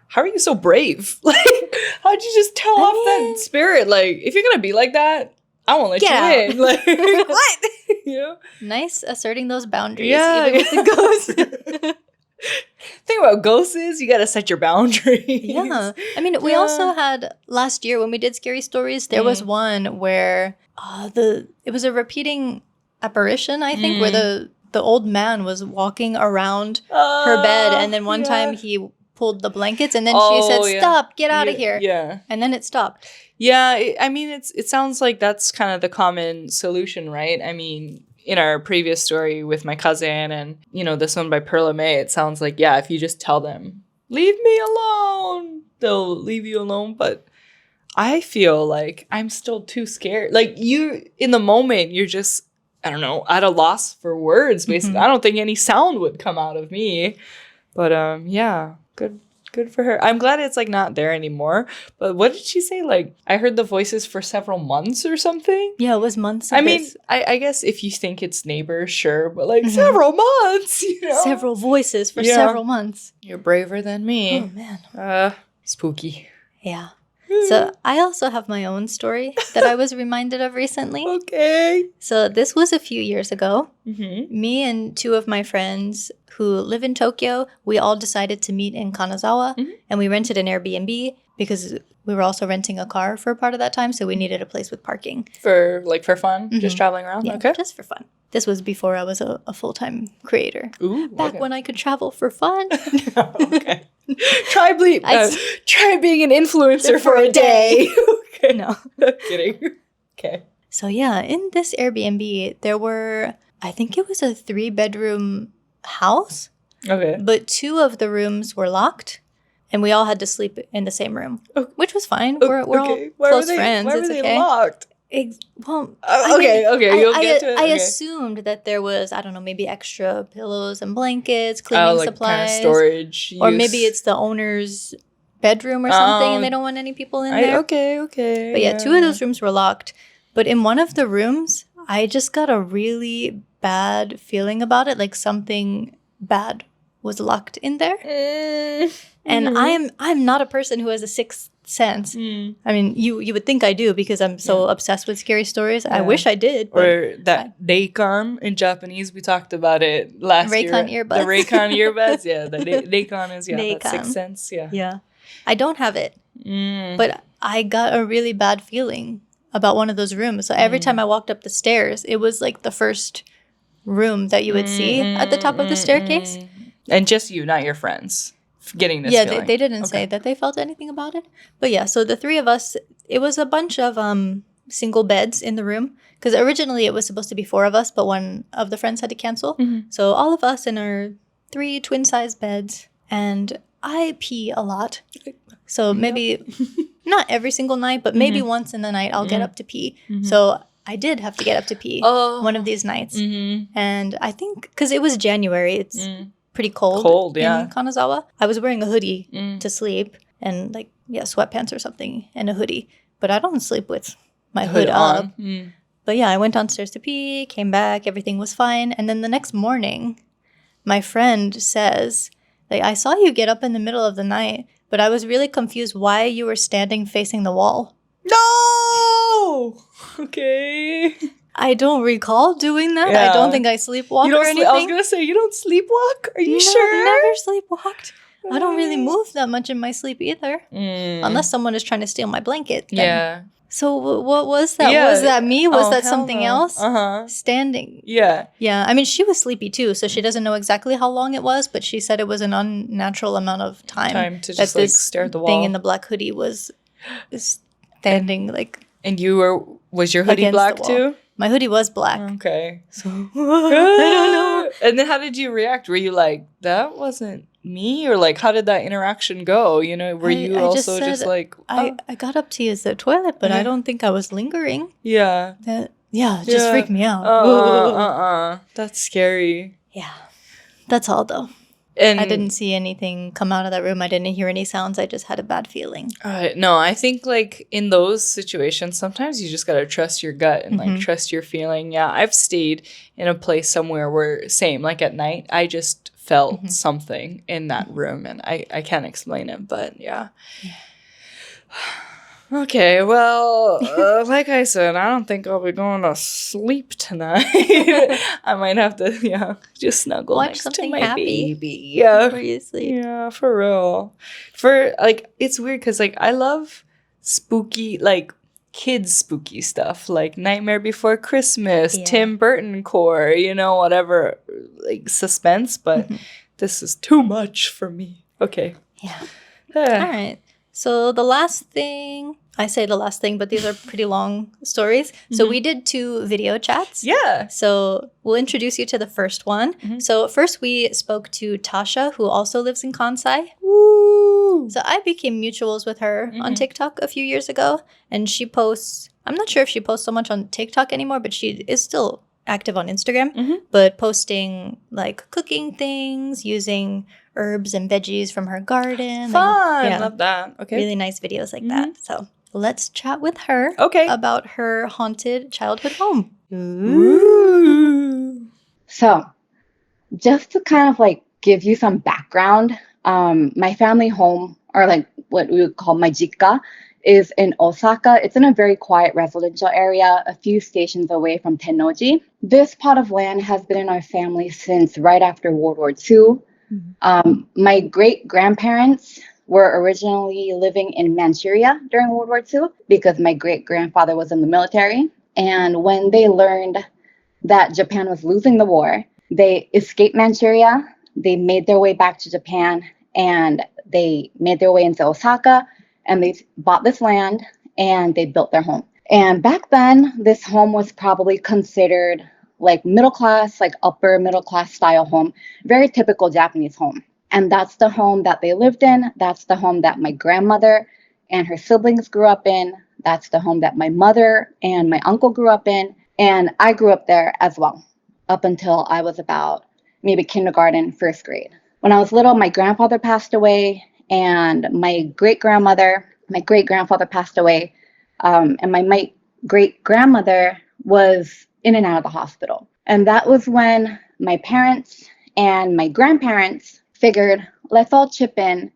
How are you so brave? Like, how'd you just tell off that spirit? Like, if you're gonna be like that, I won't let you in. Like, what? You know? Nice asserting those boundaries, Yeah. even with the ghosts. Thing about ghosts is you gotta set your boundaries. Yeah. I mean, we also had last year when we did scary stories, there was one where it was a repeating apparition, I think, where the old man was walking around her bed, and then one time he pulled the blankets, and then she said, "Stop, get out of here." Yeah. And then it stopped. Yeah, I mean, it sounds like that's kind of the common solution, right? I mean, in our previous story with my cousin and, you know, this one by Perla May, it sounds like, yeah, if you just tell them, leave me alone, they'll leave you alone. But I feel like I'm still too scared. Like, you, in the moment, you're just, I don't know, at a loss for words, basically. I don't think any sound would come out of me. But, yeah, good for her. I'm glad it's, like, not there anymore. But what did she say? Like, I heard the voices for several months or something? Yeah, it was months. I mean, I guess if you think it's neighbors, sure. But, like, several months, you know? Several voices for several months. You're braver than me. Oh, man. Spooky. Yeah. So I also have my own story that I was reminded of recently. Okay. So this was a few years ago. Mm-hmm. Me and two of my friends who live in Tokyo, we all decided to meet in Kanazawa, and we rented an Airbnb because we were also renting a car for a part of that time, so we needed a place with parking. For fun? Just traveling around? Yeah, Okay. just for fun. This was before I was a full-time creator. Ooh, Back when I could travel for fun. Okay. Try being an influencer for a day. Okay. No. Kidding. Okay. So yeah, in this Airbnb, there were, I think it was a 3-bedroom house, Okay. but 2 of the rooms were locked, and we all had to sleep in the same room, which was fine. We're all close friends. Why it's were they okay. locked? Okay. You'll get to it. I Okay. assumed that there was, I don't know, maybe extra pillows and blankets, cleaning like supplies, kind of storage, or use. maybe it's the owner's bedroom or something, and they don't want any people in there. Okay. But yeah, 2 of those rooms were locked. But in one of the rooms, I just got a really bad feeling about it, like something bad was locked in there. And I'm not a person who has a sixth sense. I mean, you would think I do because I'm so obsessed with scary stories. I wish I did. Or that reikan in Japanese, we talked about it last year. Reikan earbuds. The reikan earbuds, yeah. The reikan is, that Reikan. sixth sense, yeah. Yeah. I don't have it. But I got a really bad feeling about one of those rooms. So every time I walked up the stairs, it was like the first room that you would see at the top of the staircase. And just you, not your friends, getting this Yeah, feeling. they didn't say that they felt anything about it. But yeah, so the 3 of us, it was a bunch of single beds in the room. Because originally it was supposed to be 4 of us, but one of the friends had to cancel. So all of us in our 3 twin-size beds. And I pee a lot. So maybe not every single night, but maybe once in the night I'll get up to pee. So I did have to get up to pee one of these nights. And I think, because it was January, it's pretty cold in Kanazawa. I was wearing a hoodie to sleep and sweatpants or something and a hoodie. But I don't sleep with my hood up. But yeah, I went downstairs to pee, came back, everything was fine. And then the next morning, my friend says, I saw you get up in the middle of the night, but I was really confused why you were standing facing the wall. No! Okay. I don't recall doing that. Yeah. I don't think I sleepwalk or anything. I was going to say, you don't sleepwalk? Are you No, sure? Never sleepwalked. I don't really move that much in my sleep either. Unless someone is trying to steal my blanket. Then. Yeah. So what was that? Yeah. Was that me? Was that hell something no. else? Uh-huh. Standing. Yeah. Yeah. I mean, she was sleepy too, so she doesn't know exactly how long it was, but she said it was an unnatural amount of time To that just like this stare at the thing wall. in the black hoodie was standing like And was your hoodie against black the wall. too? My hoodie was black. Okay. So I don't know. And then how did you react? Were you like, that wasn't me? Or like, how did that interaction go? You know, were you I also just just said, like, oh. I got up to use the toilet, but I don't think I was lingering. Yeah. That it just freaked me out. That's scary. Yeah. That's all though. And I didn't see anything come out of that room. I didn't hear any sounds. I just had a bad feeling. No, I think like in those situations, sometimes you just gotta trust your gut and like trust your feeling. Yeah, I've stayed in a place somewhere where same, like at night, I just felt something in that room and I can't explain it, but yeah. Okay, well, like I said, I don't think I'll be going to sleep tonight. I might have to, just snuggle Watch next to something my happy. baby. Yeah, Before you sleep. yeah, for real. For like, it's weird because like I love spooky, like kids spooky stuff, like Nightmare Before Christmas, Tim Burton core, whatever, like suspense. But this is too much for me. Okay. Yeah. All right. So the last thing, I say the last thing, but these are pretty long stories. So we did 2 video chats. Yeah. So we'll introduce you to the first one. So first we spoke to Tasha, who also lives in Kansai. Woo. So I became mutuals with her on TikTok a few years ago. And she posts, I'm not sure if she posts so much on TikTok anymore, but she is still active on Instagram. But posting like cooking things, using herbs and veggies from her garden. Fun. Love that. Okay. Really nice videos like that. So let's chat with her about her haunted childhood home. Ooh. So just to kind of like give you some background, my family home, or like what we would call my jikka, is in Osaka. It's in a very quiet residential area, a few stations away from Tennoji. This plot of land has been in our family since right after World War II. My great-grandparents were originally living in Manchuria during World War II because my great-grandfather was in the military. And when they learned that Japan was losing the war, they escaped Manchuria. They made their way back to Japan, and they made their way into Osaka, and they bought this land, and they built their home. And back then, this home was probably considered like middle class, like upper middle class style home, very typical Japanese home. And that's the home that they lived in. That's the home that my grandmother and her siblings grew up in. That's the home that my mother and my uncle grew up in. And I grew up there as well, up until I was about maybe kindergarten, first grade. When I was little, my grandfather passed away, and my great-grandfather passed away. And my great-grandmother was in and out of the hospital. And that was when my parents and my grandparents figured, let's all chip in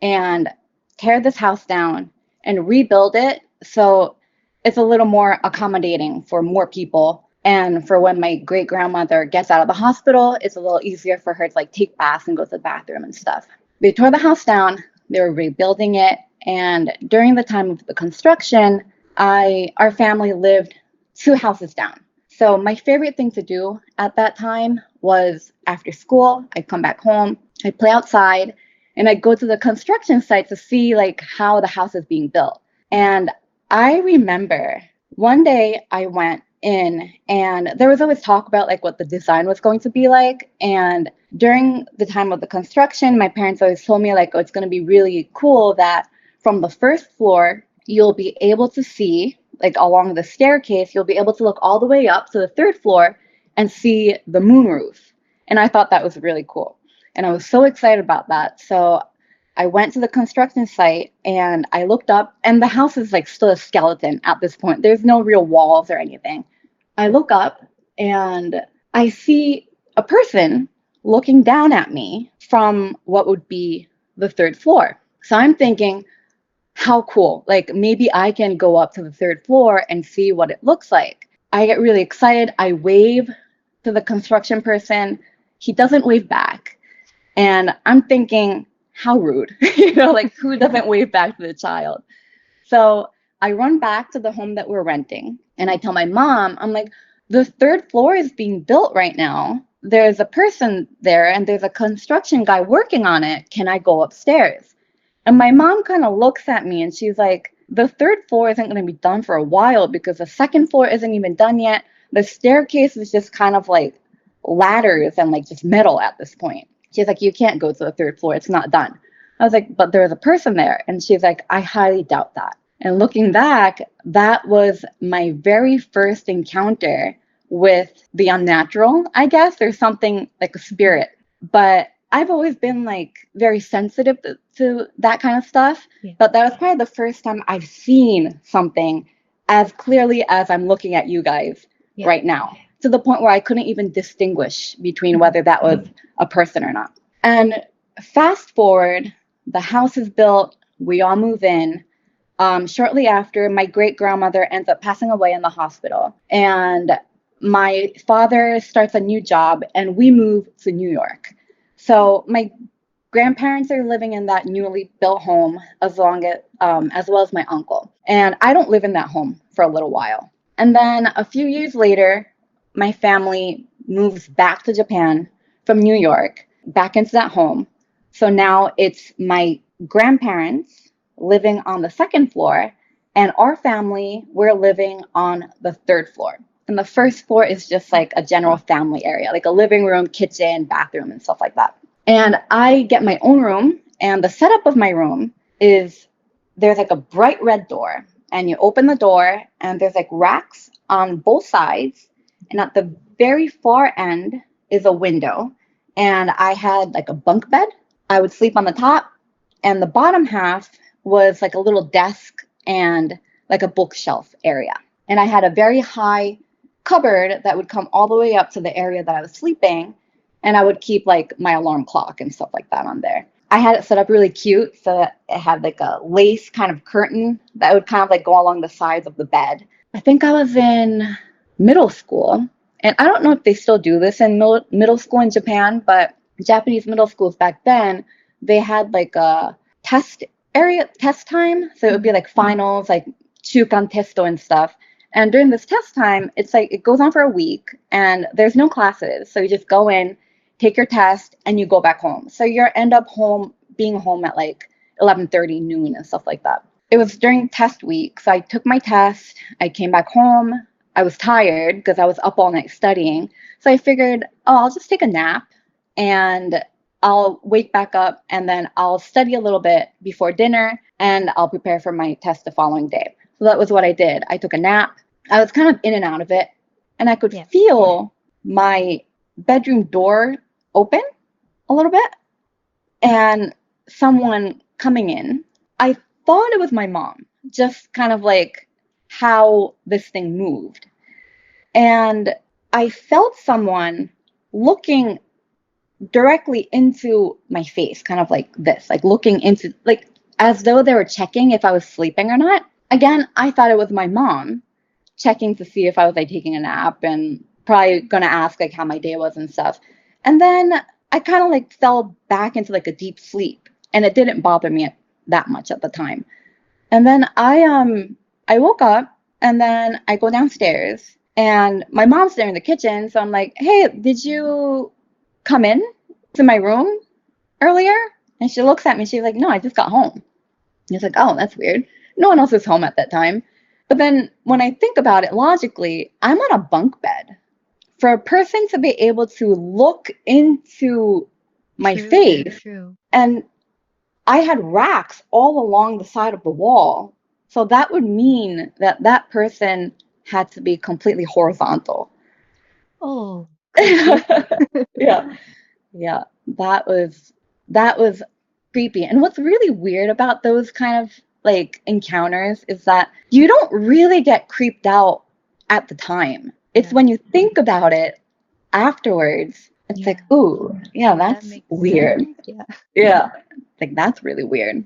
and tear this house down and rebuild it so it's a little more accommodating for more people. And for when my great-grandmother gets out of the hospital, it's a little easier for her to like take baths and go to the bathroom and stuff. They tore the house down, they were rebuilding it. And during the time of the construction, our family lived 2 houses down. So my favorite thing to do at that time was after school, I'd come back home, I'd play outside, and I'd go to the construction site to see like how the house is being built. And I remember one day I went in, and there was always talk about like what the design was going to be like. And during the time of the construction, my parents always told me like, oh, it's going to be really cool that from the first floor, you'll be able to see, like along the staircase, you'll be able to look all the way up to the 3rd floor and see the moon roof. And I thought that was really cool. And I was so excited about that. So I went to the construction site and I looked up, and the house is like still a skeleton at this point. There's no real walls or anything. I look up and I see a person looking down at me from what would be the 3rd floor. So I'm thinking, how cool. Like maybe I can go up to the 3rd floor and see what it looks like. I get really excited. I wave to the construction person. He doesn't wave back. And I'm thinking, how rude, like who doesn't wave back to the child? So I run back to the home that we're renting and I tell my mom, I'm like, the third floor is being built right now. There's a person there and there's a construction guy working on it. Can I go upstairs? And my mom kind of looks at me and she's like, the third floor isn't going to be done for a while because the second floor isn't even done yet. The staircase is just kind of like ladders and like just metal at this point. She's like, you can't go to the third floor. It's not done. I was like, but there's a person there. And she's like, I highly doubt that. And looking back, that was my very first encounter with the unnatural, I guess, or something like a spirit. But I've always been like very sensitive to that kind of stuff. Yeah. But that was probably the first time I've seen something as clearly as I'm looking at you guys right now, to the point where I couldn't even distinguish between whether that was a person or not. And fast forward, the house is built, we all move in. Shortly after, my great-grandmother ends up passing away in the hospital. And my father starts a new job, and we move to New York. So my grandparents are living in that newly built home as well as my uncle. And I don't live in that home for a little while. And then a few years later, my family moves back to Japan from New York, back into that home. So now it's my grandparents living on the second floor, and our family, we're living on the third floor. And the first floor is just like a general family area, like a living room, kitchen, bathroom, and stuff like that. And I get my own room, and the setup of my room is there's like a bright red door, and you open the door, and there's like racks on both sides, and at the very far end is a window. And I had like a bunk bed. I would sleep on the top, and the bottom half was like a little desk and like a bookshelf area. And I had a very high cupboard that would come all the way up to the area that I was sleeping. And I would keep like my alarm clock and stuff like that on there. I had it set up really cute so that it had like a lace kind of curtain that would kind of like go along the sides of the bed. I think I was in middle school. And I don't know if they still do this in middle school in Japan, but Japanese middle schools back then, they had like a test time. So it would be like finals, like chukan testo and stuff. And during this test time, it's like it goes on for a week and there's no classes. So you just go in, take your test, and you go back home. So you end up being home at like 11:30 noon and stuff like that. It was during test week. So I took my test. I came back home. I was tired because I was up all night studying. So I figured, I'll just take a nap and I'll wake back up and then I'll study a little bit before dinner and I'll prepare for my test the following day. So that was what I did. I took a nap. I was kind of in and out of it, and I could feel my bedroom door open a little bit and someone coming in. I thought it was my mom, just kind of like how this thing moved. And I felt someone looking directly into my face, kind of like this, like looking into, like as though they were checking if I was sleeping or not. Again, I thought it was my mom checking to see if I was like taking a nap and probably gonna ask like how my day was and stuff. And then I kind of like fell back into like a deep sleep, and it didn't bother me that much at the time. And then I woke up, and then I go downstairs, and my mom's there in the kitchen. So I'm like, hey, did you come in to my room earlier? And she looks at me. She's like, no, I just got home. And it's like, oh, that's weird. No one else was home at that time. But then when I think about it logically, I'm on a bunk bed. For a person to be able to look into my face, and I had racks all along the side of the wall. So that would mean that that person had to be completely horizontal. Oh. Yeah. That was creepy. And what's really weird about those kind of like encounters is that you don't really get creeped out at the time. It's when you think about it afterwards, it's like, ooh, yeah, that's weird. Sense. Yeah. Like that's really weird.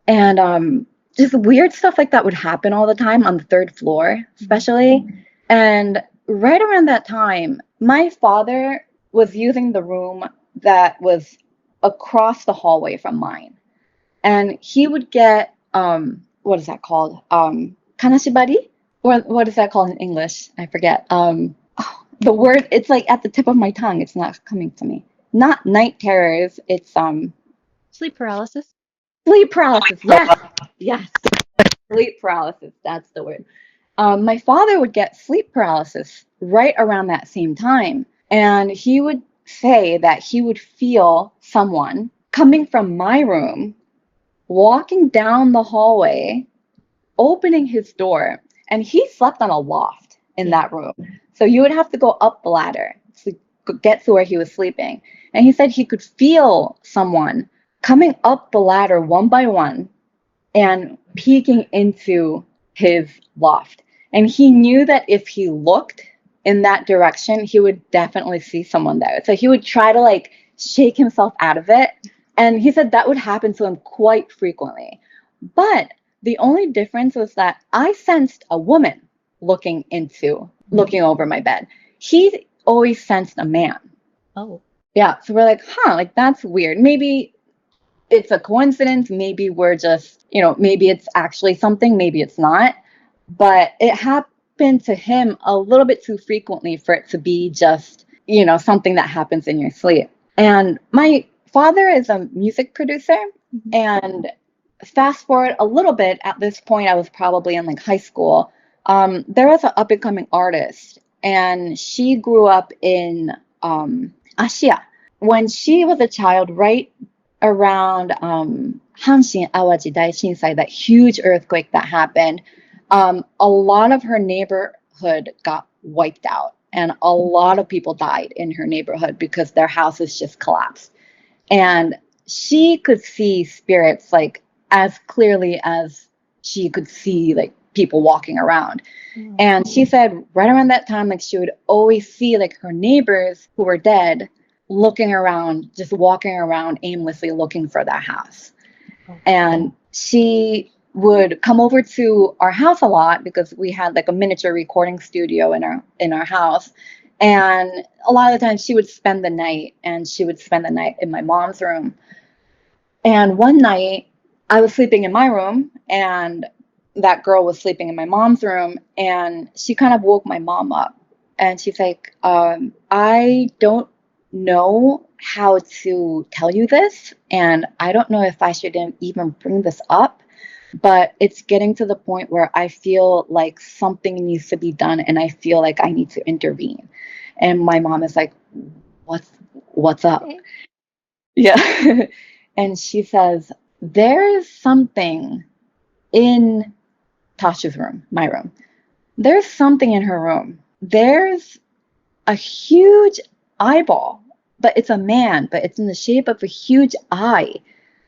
And just weird stuff like that would happen all the time on the third floor, especially. And right around that time, my father was using the room that was across the hallway from mine. And he would get, what is that called? kanashibari, or what is that called in English? I forget. The word, it's like at the tip of my tongue. It's not coming to me. Not night terrors. It's Sleep paralysis. sleep paralysis. Yes, yes, sleep paralysis. That's the word. My father would get sleep paralysis right around that same time, and he would say that he would feel someone coming from my room, walking down the hallway, opening his door, and he slept on a loft in that room. So you would have to go up the ladder to get to where he was sleeping. And he said he could feel someone coming up the ladder one by one and peeking into his loft. And he knew that if he looked in that direction, he would definitely see someone there. So he would try to like shake himself out of it. And he said that would happen to him quite frequently. But the only difference was that I sensed a woman looking over my bed. He always sensed a man. Oh. Yeah. So we're like, like that's weird. Maybe it's a coincidence. Maybe we're just, maybe it's actually something. Maybe it's not. But it happened to him a little bit too frequently for it to be just, something that happens in your sleep. And my father is a music producer. And fast forward a little bit, at this point, I was probably in like high school. There was an up and coming artist, and she grew up in Asia. When she was a child, right around Hanshin Awaji Daishinsai, that huge earthquake that happened, a lot of her neighborhood got wiped out, and a lot of people died in her neighborhood because their houses just collapsed. And she could see spirits like as clearly as she could see like people walking around. And she said right around that time, like she would always see like her neighbors who were dead looking around, just walking around aimlessly looking for their house. And she would come over to our house a lot because we had like a miniature recording studio in our house. And a lot of the times she would spend the night, and she would spend the night in my mom's room. And one night I was sleeping in my room, and that girl was sleeping in my mom's room, and she kind of woke my mom up. And she's like, I don't know how to tell you this, and I don't know if I should even bring this up, but it's getting to the point where I feel like something needs to be done, and I feel like I need to intervene. And my mom is like, what's up? Okay. Yeah. And she says, there's something in Tasha's room, my room. There's something in her room. There's a huge eyeball, but it's a man, but it's in the shape of a huge eye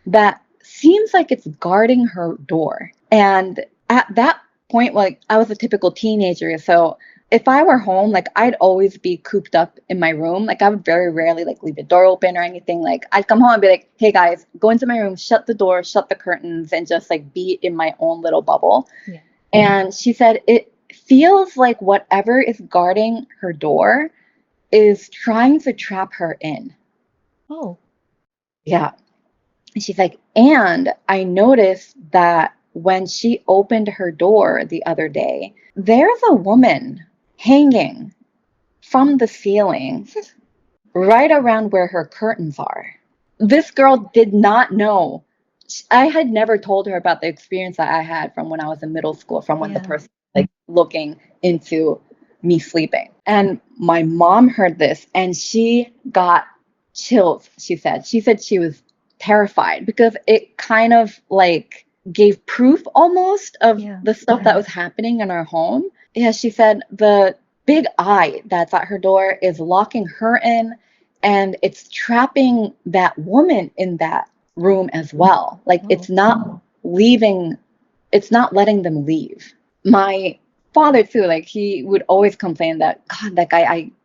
that seems like it's guarding her door. And at that point, like I was a typical teenager, so if I were home, like I'd always be cooped up in my room. Like I would very rarely like leave the door open or anything. Like I'd come home and be like, hey guys, go into my room, shut the door, shut the curtains, and just like be in my own little bubble. Yeah. And she said it feels like whatever is guarding her door is trying to trap her in. Oh. Yeah. And she's like, and I noticed that when she opened her door the other day, there's a woman hanging from the ceiling right around where her curtains are. This girl did not know. I had never told her about the experience that I had from when I was in middle school, from when the person was like looking into me sleeping. And my mom heard this and she got chills, she said. She said she was terrified because it kind of like gave proof almost of the stuff that was happening in our home. Yeah, she said the big eye that's at her door is locking her in, and it's trapping that woman in that room as well. Like it's not letting them leave. My father too, like he would always complain that, God,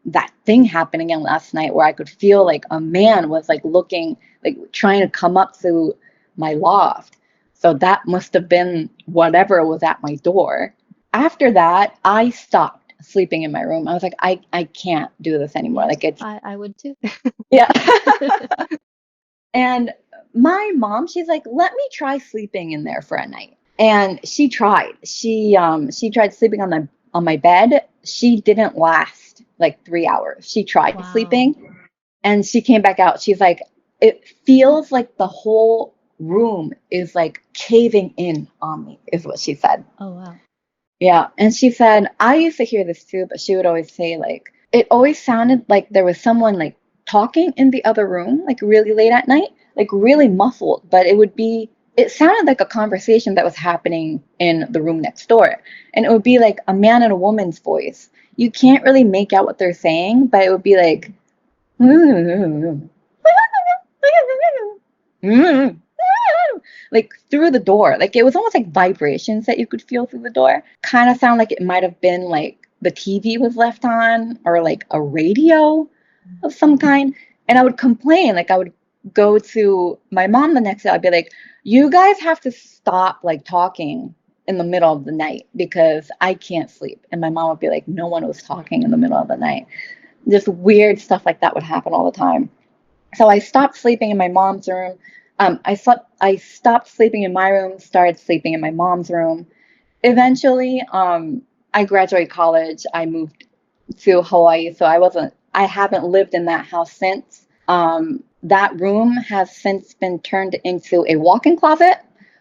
that thing happened again last night where I could feel like a man was like looking, like trying to come up to my loft. So that must have been whatever was at my door. After that, I stopped sleeping in my room. I was like, I can't do this anymore. Like it's I would too. Yeah. And my mom, she's like, let me try sleeping in there for a night. And she tried. She tried sleeping on my bed. She didn't last like 3 hours. She tried sleeping, and she came back out. She's like, it feels like the whole room is like caving in on me, is what she said. Oh, wow. Yeah. And she said, I used to hear this too, but she would always say, like, it always sounded like there was someone like talking in the other room, like really late at night, like really muffled, but it sounded like a conversation that was happening in the room next door. And it would be like a man and a woman's voice. You can't really make out what they're saying, but it would be like, like through the door. Like it was almost like vibrations that you could feel through the door. Kind of sound like it might have been like the TV was left on, or like a radio of some kind. And I would complain. Like I would go to my mom the next day. I'd be like, you guys have to stop like talking in the middle of the night because I can't sleep. And my mom would be like, no one was talking in the middle of the night. Just weird stuff like that would happen all the time. So I stopped sleeping in my mom's room. I stopped sleeping in my room, started sleeping in my mom's room. Eventually, I graduated college. I moved to Hawaii, so I haven't lived in that house since. That room has since been turned into a walk-in closet,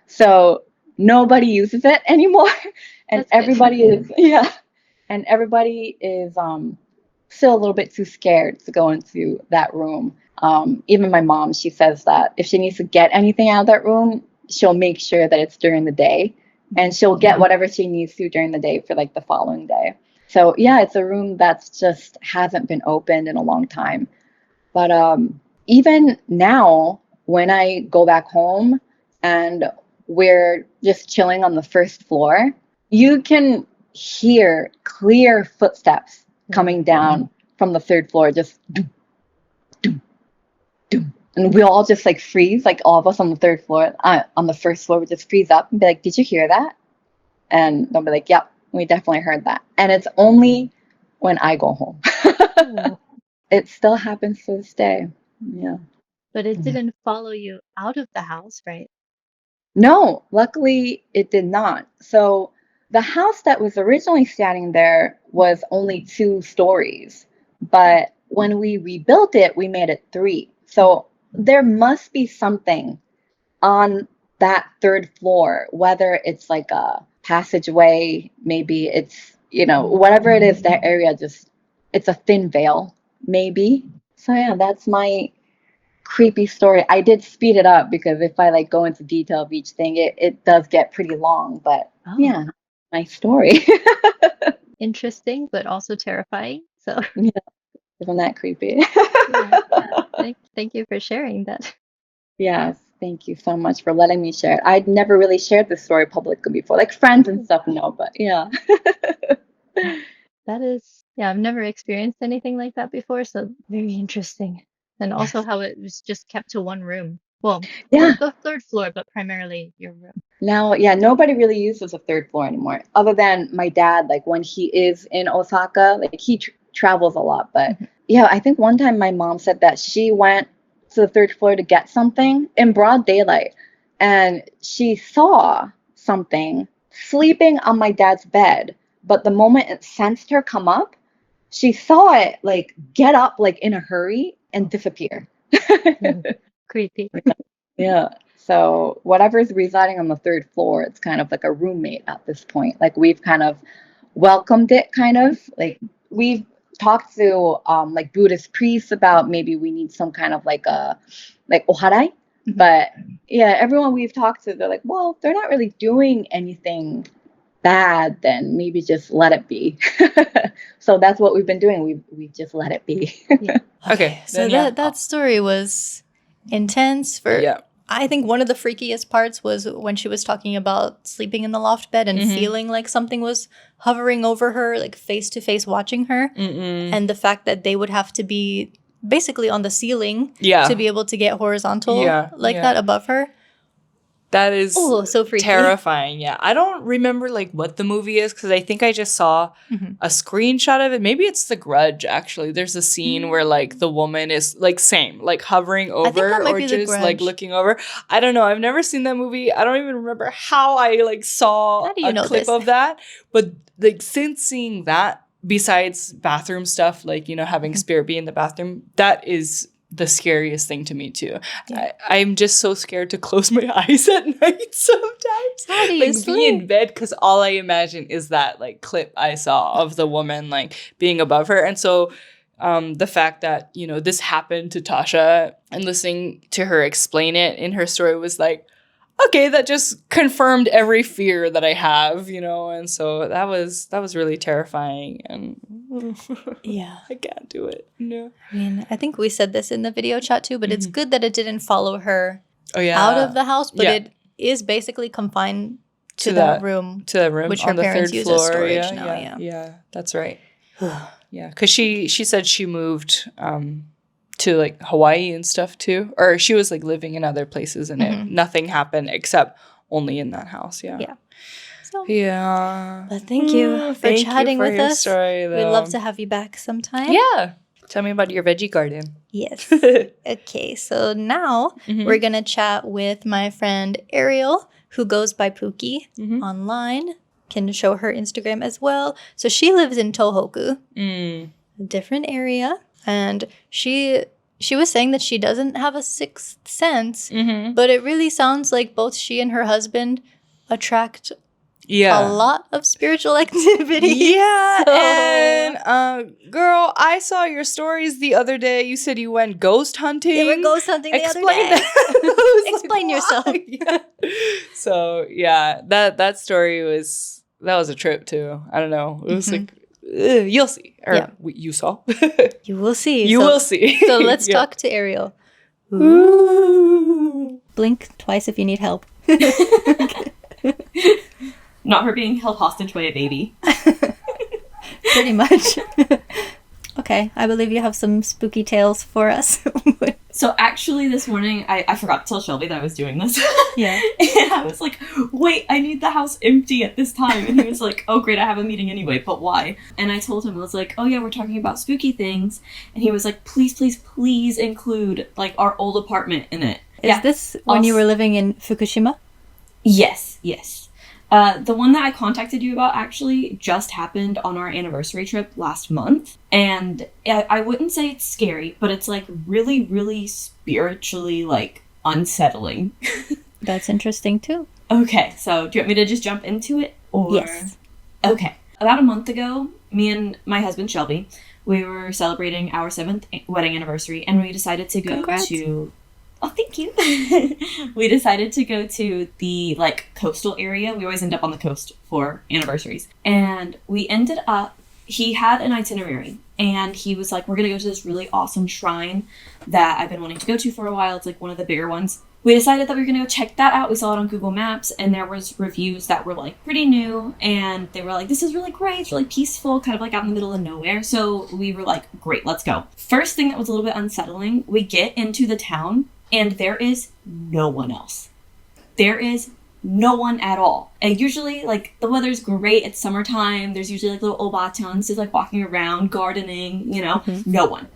so nobody uses it anymore. And everybody is still a little bit too scared to go into that room. Even my mom, she says that if she needs to get anything out of that room, she'll make sure that it's during the day, and she'll get whatever she needs to during the day for like the following day. So yeah, it's a room that's just hasn't been opened in a long time. But even now, when I go back home and we're just chilling on the first floor, you can hear clear footsteps coming down from the third floor, just doom, doom, doom. And we'll all just like freeze, like all of us on the third floor, on the first floor, we just freeze up and be like, did you hear that? And they'll be like, yep, we definitely heard that. And it's only when I go home. It still happens to this day. Yeah. But it didn't follow you out of the house, right? No, luckily it did not. So the house that was originally standing there was only 2 stories, but when we rebuilt it, we made it 3. So there must be something on that third floor, whether it's like a passageway, maybe it's, whatever it is, that area it's a thin veil, maybe. So yeah, that's my creepy story. I did speed it up because if I like go into detail of each thing, it does get pretty long, but yeah, my story. Interesting, but also terrifying. So yeah, isn't that creepy? Thank you for sharing that. Yes, thank you so much for letting me share it. I'd never really shared this story publicly before, like friends and stuff, no, but yeah. That is, I've never experienced anything like that before, so very interesting. And also how it was just kept to one room. Well, the third floor, but primarily your room. Now, nobody really uses a third floor anymore, other than my dad. Like when he is in Osaka, like he travels a lot. But yeah, I think one time my mom said that she went to the third floor to get something in broad daylight, and she saw something sleeping on my dad's bed. But the moment it sensed her come up, she saw it like get up like in a hurry and disappear. Creepy. Yeah. So whatever's residing on the third floor, it's kind of like a roommate at this point. Like we've kind of welcomed it, kind of like we've talked to like Buddhist priests about maybe we need some kind of like oharai. But yeah, everyone we've talked to, they're like, well, they're not really doing anything bad, then maybe just let it be. So that's what we've been doing. We just let it be. Okay. So that story was intense. I think one of the freakiest parts was when she was talking about sleeping in the loft bed and feeling like something was hovering over her, like face to face watching her. And the fact that they would have to be basically on the ceiling to be able to get horizontal that above her. That is so freaky. terrifying. Yeah. I don't remember like what the movie is because I think I just saw a screenshot of it. Maybe it's The Grudge, actually. There's a scene where like the woman is like like hovering over or just like looking over. I don't know. I've never seen that movie. I don't even remember how I like saw a clip of that. But like since seeing that, besides bathroom stuff, like, you know, having spirit be in the bathroom, that is the scariest thing to me too. Yeah. I'm just so scared to close my eyes at night sometimes. How do you like sleep? Be in bed because all I imagine is that like clip I saw of the woman like being above her. And so the fact that, you know, this happened to Tasha and listening to her explain it in her story was like, okay, that just confirmed every fear that I have, you know, and so that was really terrifying, and yeah, I can't do it. No, I mean, I think we said this in the video chat too, but it's good that it didn't follow her out of the house, but it is basically confined to that room, which her on the parents third use floor. as storage now. Yeah, that's right. Yeah, because she said she moved to like Hawaii and stuff too, or she was like living in other places and nothing happened except only in that house. Yeah. So, but thank you for chatting with us. Story, we'd love to have you back sometime. Yeah, tell me about your veggie garden. Yes. Okay, so now we're gonna chat with my friend Ariel, who goes by Pookie online. Can show her Instagram as well. So she lives in Tohoku, a different area. And she was saying that she doesn't have a sixth sense, but it really sounds like both she and her husband attract a lot of spiritual activity. Yeah, so. And girl, I saw your stories the other day. You said you went ghost hunting. They were ghost hunting the other day. Explain yourself. So yeah, that story was a trip too. I don't know. It was like. You'll see. Or you saw. You will see. You will see. So let's talk to Ariel. Ooh. Blink twice if you need help. Not her being held hostage by a baby. Pretty much. Okay, I believe you have some spooky tales for us. So actually this morning, I forgot to tell Shelby that I was doing this. Yeah. And I was like, wait, I need the house empty at this time. And he was like, oh great, I have a meeting anyway, but why? And I told him, I was like, oh yeah, we're talking about spooky things. And he was like, please, please, please include like our old apartment in it. Is this when you were living in Fukushima? Yes. The one that I contacted you about actually just happened on our anniversary trip last month. And I wouldn't say it's scary, but it's like really, really spiritually like unsettling. That's interesting too. Okay, so do you want me to just jump into it? Or... Yes. Okay. About a month ago, me and my husband Shelby, we were celebrating our 7th wedding anniversary, and we decided to go to... Oh, thank you. We decided to go to the, like, coastal area. We always end up on the coast for anniversaries. And we ended up, he had an itinerary. And he was like, we're going to go to this really awesome shrine that I've been wanting to go to for a while. It's, like, one of the bigger ones. We decided that we were going to go check that out. We saw it on Google Maps. And there was reviews that were, like, pretty new. And they were like, this is really great. It's really peaceful. Kind of, like, out in the middle of nowhere. So we were like, great, let's go. First thing that was a little bit unsettling, we get into the town. And there is no one else. There is no one at all. And usually, like, the weather's great. It's summertime. There's usually, like, little obatons just, like, walking around, gardening, you know. No one.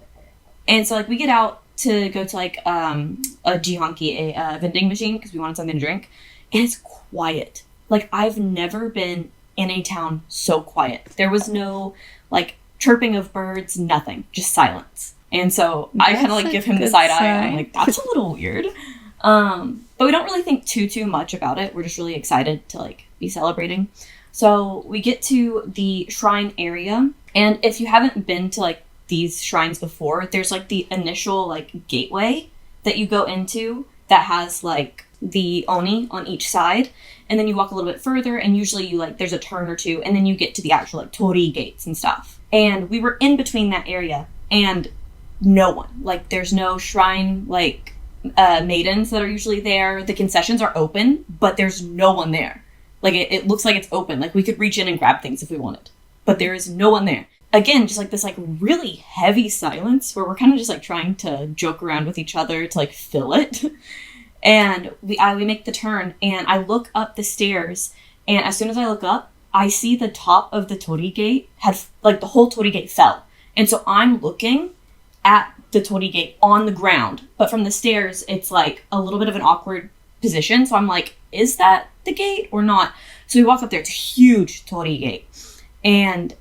And so, like, we get out to go to, like, a jihanki, a vending machine, because we wanted something to drink. And it's quiet. Like, I've never been in a town so quiet. There was no, like, chirping of birds, nothing. Just silence. And so I kind of like give him the side eye. And I'm like, that's a little weird. But we don't really think too much about it. We're just really excited to like be celebrating. So we get to the shrine area. And if you haven't been to like these shrines before, there's like the initial like gateway that you go into that has like the oni on each side. And then you walk a little bit further and usually you like, there's a turn or two and then you get to the actual like torii gates and stuff. And we were in between that area and no one. Like, there's no shrine, like, maidens that are usually there. The concessions are open, but there's no one there. Like, it looks like it's open. Like, we could reach in and grab things if we wanted. But there is no one there. Again, just, like, this, like, really heavy silence where we're kind of just, like, trying to joke around with each other to, like, fill it. And we make the turn, and I look up the stairs, and as soon as I look up, I see the top of the torii gate had, like, the whole torii gate fell. And so I'm looking at the torii gate on the ground, but from the stairs, it's like a little bit of an awkward position. So I'm like, is that the gate or not? So we walk up there. It's a huge torii gate, and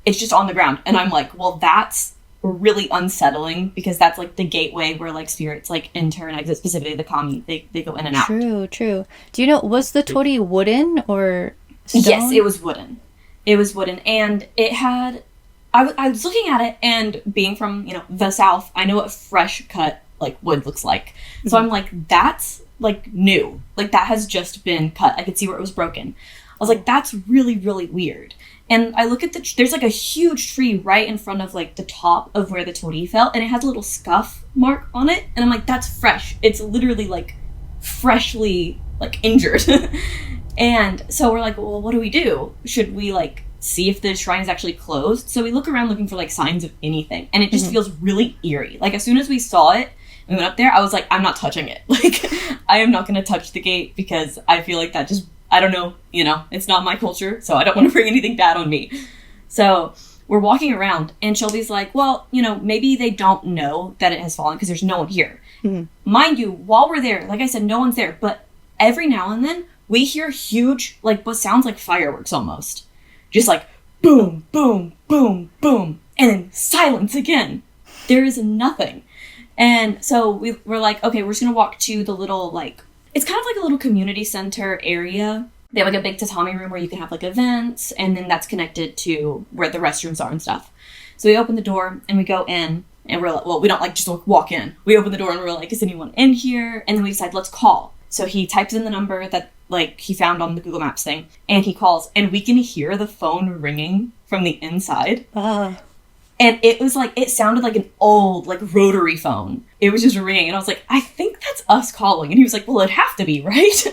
it's just on the ground. And I'm like, well, that's really unsettling, because that's like the gateway where like spirits like enter and exit, specifically the kami. They go in and out. True. Do you know, was the torii wooden or stone? Yes, it was wooden. And it had, I was looking at it, and being from, you know, the South, I know what fresh cut like wood looks like. So I'm like, that's like new. Like that has just been cut. I could see where it was broken. I was like, that's really, really weird. And I look at there's like a huge tree right in front of like the top of where the torii fell, and it has a little scuff mark on it. And I'm like, that's fresh. It's literally like freshly like injured. And so we're like, well, what do we do? Should we like see if the shrine is actually closed? So we look around looking for like signs of anything, and it just feels really eerie. Like as soon as we saw it, we went up there, I was like, I'm not touching it. Like I am not going to touch the gate, because I feel like that just, I don't know, you know, it's not my culture, so I don't want to bring anything bad on me. So we're walking around, and Shelby's like, well, you know, maybe they don't know that it has fallen because there's no one here. Mind you, while we're there, like I said, no one's there, but every now and then we hear huge, like what sounds like fireworks almost. Just like boom, boom, boom, boom, and then silence again. There is nothing. And so we're like, okay, we're just going to walk to the little, like, it's kind of like a little community center area. They have like a big tatami room where you can have like events, and then that's connected to where the restrooms are and stuff. So we open the door and we go in, and we're like, well, we don't like just walk in. We open the door and we're like, is anyone in here? And then we decide, let's call. So he types in the number that like he found on the Google Maps thing, and he calls, and we can hear the phone ringing from the inside. And it was like, it sounded like an old, like, rotary phone. It was just ringing. And I was like, I think that's us calling. And he was like, well, it'd have to be, right?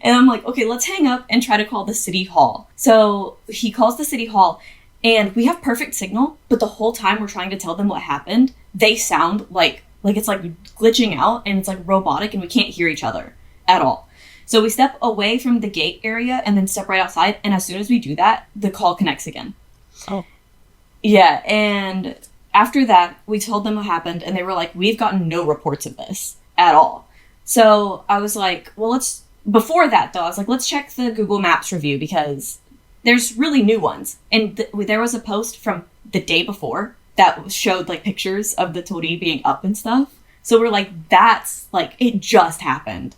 And I'm like, okay, let's hang up and try to call the city hall. So he calls the city hall, and we have perfect signal. But the whole time we're trying to tell them what happened, they sound like it's like glitching out, and it's like robotic, and we can't hear each other at all. So we step away from the gate area and then step right outside. And as soon as we do that, the call connects again. Oh. Yeah, and after that, we told them what happened, and they were like, we've gotten no reports of this at all. So I was like, well, before that, though, I was like, let's check the Google Maps review, because there's really new ones. And there was a post from the day before that showed, like, pictures of the torii being up and stuff. So we're like, that's, like, it just happened.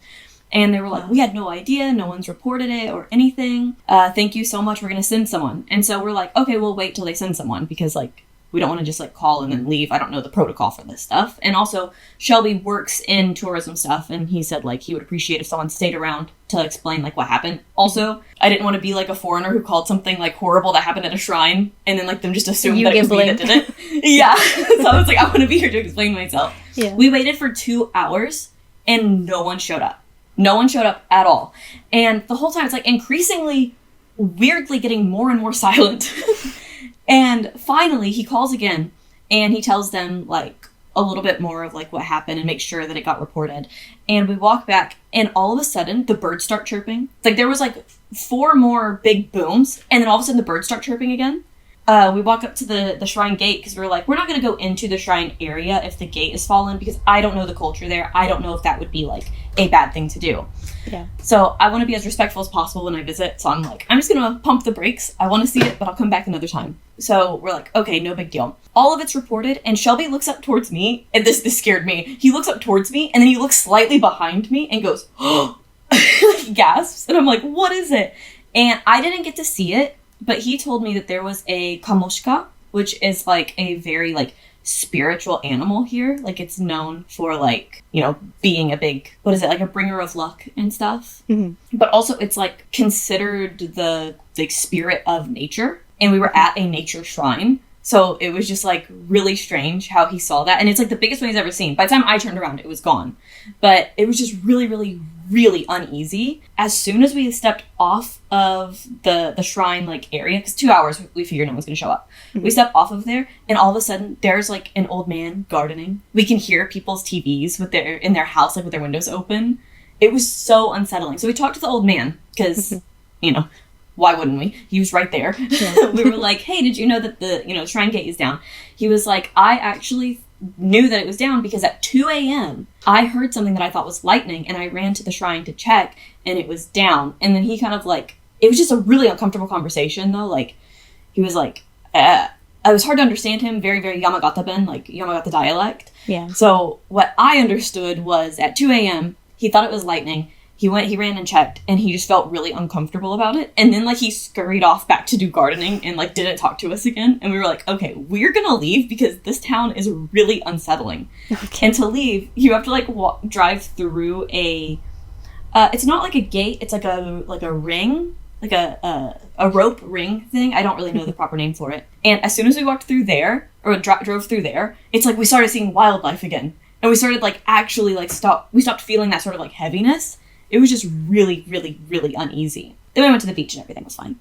And they were like, we had no idea. No one's reported it or anything. Thank you so much. We're going to send someone. And so we're like, okay, we'll wait till they send someone, because like, we don't want to just like call and then leave. I don't know the protocol for this stuff. And also Shelby works in tourism stuff. And he said like, he would appreciate if someone stayed around to explain like what happened. Also, I didn't want to be like a foreigner who called something like horrible that happened at a shrine, and then like them just assume that it was me that did it. Yeah. So I was like, I want to be here to explain myself. Yeah. We waited for 2 hours and no one showed up. No one showed up at all. And the whole time it's like increasingly weirdly getting more and more silent. And finally he calls again, and he tells them like a little bit more of like what happened and make sure that it got reported. And we walk back, and all of a sudden the birds start chirping. It's like there was like 4 more big booms, and then all of a sudden the birds start chirping again. We walk up to the shrine gate, because we're like, we're not going to go into the shrine area if the gate is fallen, because I don't know the culture there. I don't know if that would be like a bad thing to do. Yeah. So I want to be as respectful as possible when I visit. So I'm like, I'm just going to pump the brakes. I want to see it, but I'll come back another time. So we're like, okay, no big deal. All of it's reported, and Shelby looks up towards me, and this scared me. He looks up towards me, and then he looks slightly behind me and goes, oh, he gasps. And I'm like, what is it? And I didn't get to see it, but he told me that there was a kamoshika, which is like a very like spiritual animal here. Like it's known for like, you know, being a big, what is it, like a bringer of luck and stuff. Mm-hmm. But also it's like considered the like spirit of nature. And we were at a nature shrine. So it was just like really strange how he saw that. And it's like the biggest one he's ever seen. By the time I turned around, it was gone. But it was just really, really really uneasy. As soon as we stepped off of the shrine like area, because 2 hours we figured no one's gonna show up. We step off of there, and all of a sudden there's like an old man gardening. We can hear people's TVs in their house, like with their windows open. It was so unsettling. So we talked to the old man because why wouldn't we? He was right there. Yeah. We were like, hey, did you know that the shrine gate is down? He was like, I actually knew that it was down because at 2 a.m. I heard something that I thought was lightning, and I ran to the shrine to check, and it was down. And then he kind of like, it was just a really uncomfortable conversation though. Like, he was like, it was hard to understand him, very, very Yamagata-ben, like Yamagata dialect. Yeah. So what I understood was at 2 a.m., he thought it was lightning. He ran and checked, and he just felt really uncomfortable about it. And then, like, he scurried off back to do gardening and, like, didn't talk to us again. And we were like, okay, we're gonna leave because this town is really unsettling. Okay. And to leave, you have to, like, drive through it's not like a gate, it's like a ring, like a rope ring thing. I don't really know the proper name for it. And as soon as we walked through there, or drove through there, it's like we started seeing wildlife again. And we started, like, actually, like, we stopped feeling that sort of, like, heaviness. It was just really, really, really uneasy. Then we went to the beach and everything was fine.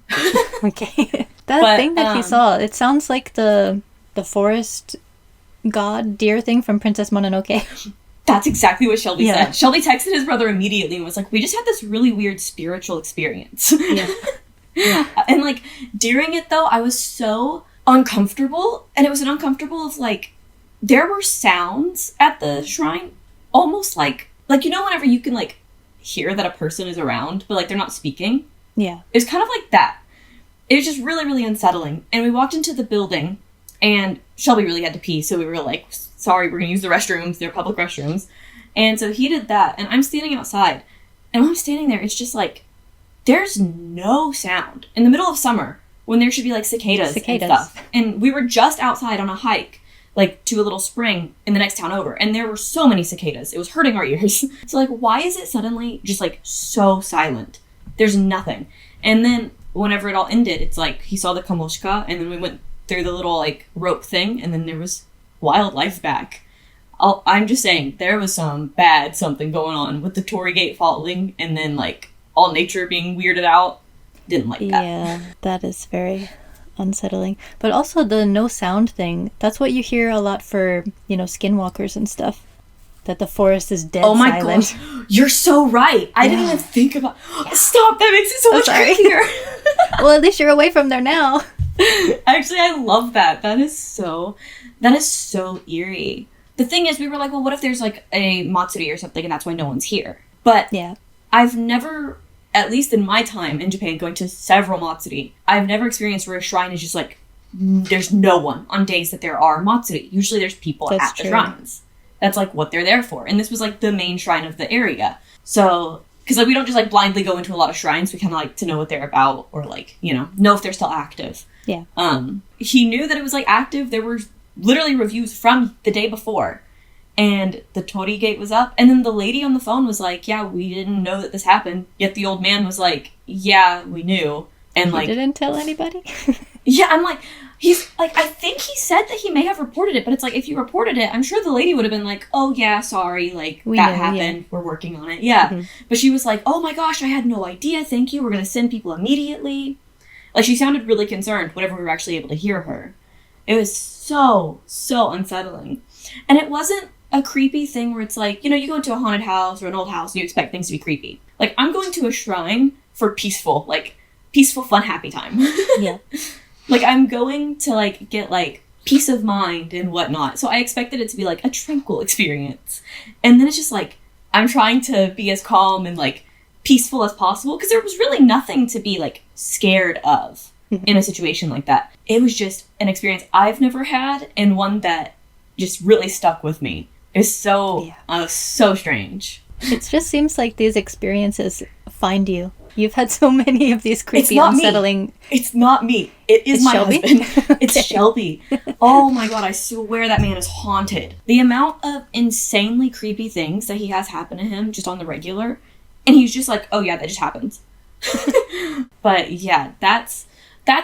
Okay. That thing that he saw, it sounds like the forest god deer thing from Princess Mononoke. That's exactly what Shelby said. Shelby texted his brother immediately and was like, we just had this really weird spiritual experience. Yeah. And, like, during it, though, I was so uncomfortable. And it was an uncomfortable of, like, there were sounds at the shrine, almost like whenever you can, like, hear that a person is around, but, like, they're not speaking. Yeah. It was kind of like that. It was just really, really unsettling. And we walked into the building, and Shelby really had to pee, so we were like, sorry, we're going to use the restrooms. They're public restrooms. And so he did that, and I'm standing outside. And when I'm standing there, it's just like, there's no sound. In the middle of summer, when there should be, like, cicadas and stuff. And we were just outside on a hike, like, to a little spring in the next town over. And there were so many cicadas. It was hurting our ears. So, like, why is it suddenly just, like, so silent? There's nothing. And then whenever it all ended, it's like he saw the kamoshika, and then we went through the little, like, rope thing, and then there was wildlife back. I'm just saying, there was some bad something going on with the Torii Gate falling, and then, like, all nature being weirded out. Didn't like that. Yeah, that is very unsettling. But also the no sound thing, that's what you hear a lot for, skinwalkers and stuff. That the forest is dead silent. Oh my gosh, you're so right. I didn't even think about... Stop, that makes it so much creepier. Well, at least you're away from there now. Actually, I love that. That is so eerie. The thing is, we were like, well, what if there's, like, a matsuri or something, and that's why no one's here? But yeah, I've never... At least in my time in Japan, going to several matsuri, I've never experienced where a shrine is just like, there's no one on days that there are matsuri. Usually there's people at the shrines. That's, like, what they're there for. And this was, like, the main shrine of the area. So, because, like, we don't just, like, blindly go into a lot of shrines. We kind of like to know what they're about, or, like, know if they're still active. Yeah. He knew that it was, like, active. There were literally reviews from the day before. And the Torii Gate was up. And then the lady on the phone was like, yeah, we didn't know that this happened. Yet the old man was like, yeah, we knew. And, like... He didn't tell anybody? Yeah, I'm like... He's, like, I think he said that he may have reported it. But it's like, if you reported it, I'm sure the lady would have been like, oh, yeah, sorry. Like, that happened. Yeah. We're working on it. Yeah. Mm-hmm. But she was like, oh, my gosh, I had no idea. Thank you. We're going to send people immediately. Like, she sounded really concerned whenever we were actually able to hear her. It was so, so unsettling. And it wasn't a creepy thing where it's like, you go into a haunted house or an old house and you expect things to be creepy. Like, I'm going to a shrine for peaceful, fun, happy time. Yeah. Like, I'm going to, like, get, like, peace of mind and whatnot. So I expected it to be, like, a tranquil experience. And then it's just, like, I'm trying to be as calm and, like, peaceful as possible. Because there was really nothing to be, like, scared of in a situation like that. It was just an experience I've never had, and one that just really stuck with me. It's so strange. It just seems like these experiences find you. You've had so many of these creepy, unsettling... It's not me. It is my Shelby? husband. It's Shelby. Oh my god, I swear that man is haunted. The amount of insanely creepy things that he has happen to him just on the regular, and he's just like, oh yeah, that just happens. But yeah, that's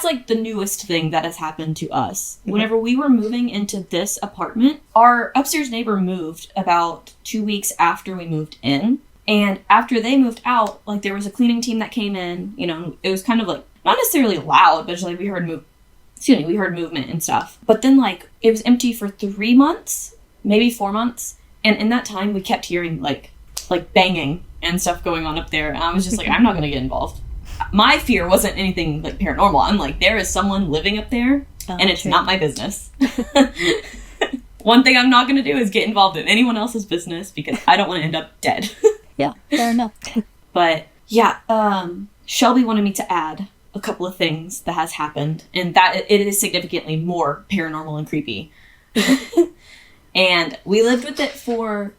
like the newest thing that has happened to us. Mm-hmm. Whenever we were moving into this apartment, our upstairs neighbor moved about 2 weeks after we moved in. And after they moved out, like there was a cleaning team that came in, you know, it was kind of like, not necessarily loud, but just like we heard movement and stuff. But then like it was empty for 3 months, maybe 4 months. And in that time we kept hearing like banging and stuff going on up there. And I was just like, I'm not going to get involved. My fear wasn't anything like paranormal. I'm like, there is someone living up there and it's not my business. One thing I'm not going to do is get involved in anyone else's business because I don't want to end up dead. Yeah, fair enough. But yeah, Shelby wanted me to add a couple of things that has happened, and that it is significantly more paranormal and creepy. And we lived with it we were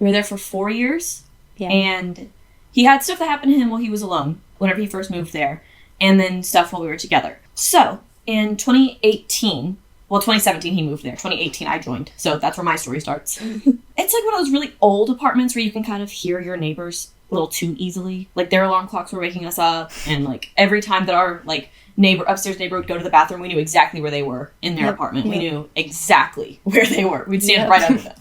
there for 4 years. Yeah. And he had stuff that happened to him while he was alone, whenever he first moved there, and then stuff while we were together. So in 2017 he moved there. 2018 I joined. So that's where my story starts. It's like one of those really old apartments where you can kind of hear your neighbors a little too easily. Like their alarm clocks were waking us up, and like every time that our like upstairs neighbor would go to the bathroom, we knew exactly where they were in their apartment. We knew exactly where they were. We'd stand right under them.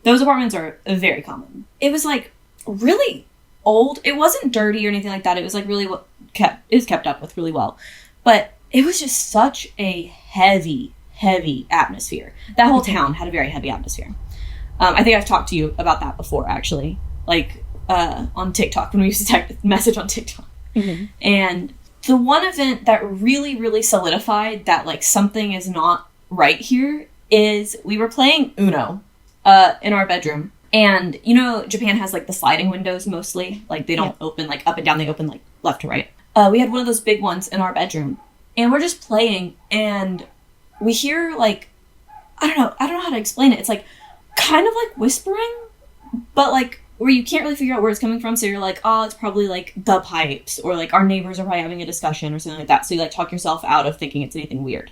Those apartments are very common. It was like really old. It wasn't dirty or anything like that. It was like really kept up with really well. But it was just such a heavy atmosphere. That whole town had a very heavy atmosphere. I think I've talked to you about that before, actually. Like on TikTok, when we used to message on TikTok. Mm-hmm. And the one event that really solidified that like something is not right here is we were playing Uno in our bedroom. And you know, Japan has like the sliding windows mostly. Like they don't open like up and down, they open like left to right. We had one of those big ones in our bedroom. And we're just playing, and we hear like, I don't know how to explain it. It's like kind of like whispering, but like where you can't really figure out where it's coming from. So you're like, oh, it's probably like the pipes, or like our neighbors are probably having a discussion or something like that. So you like talk yourself out of thinking it's anything weird.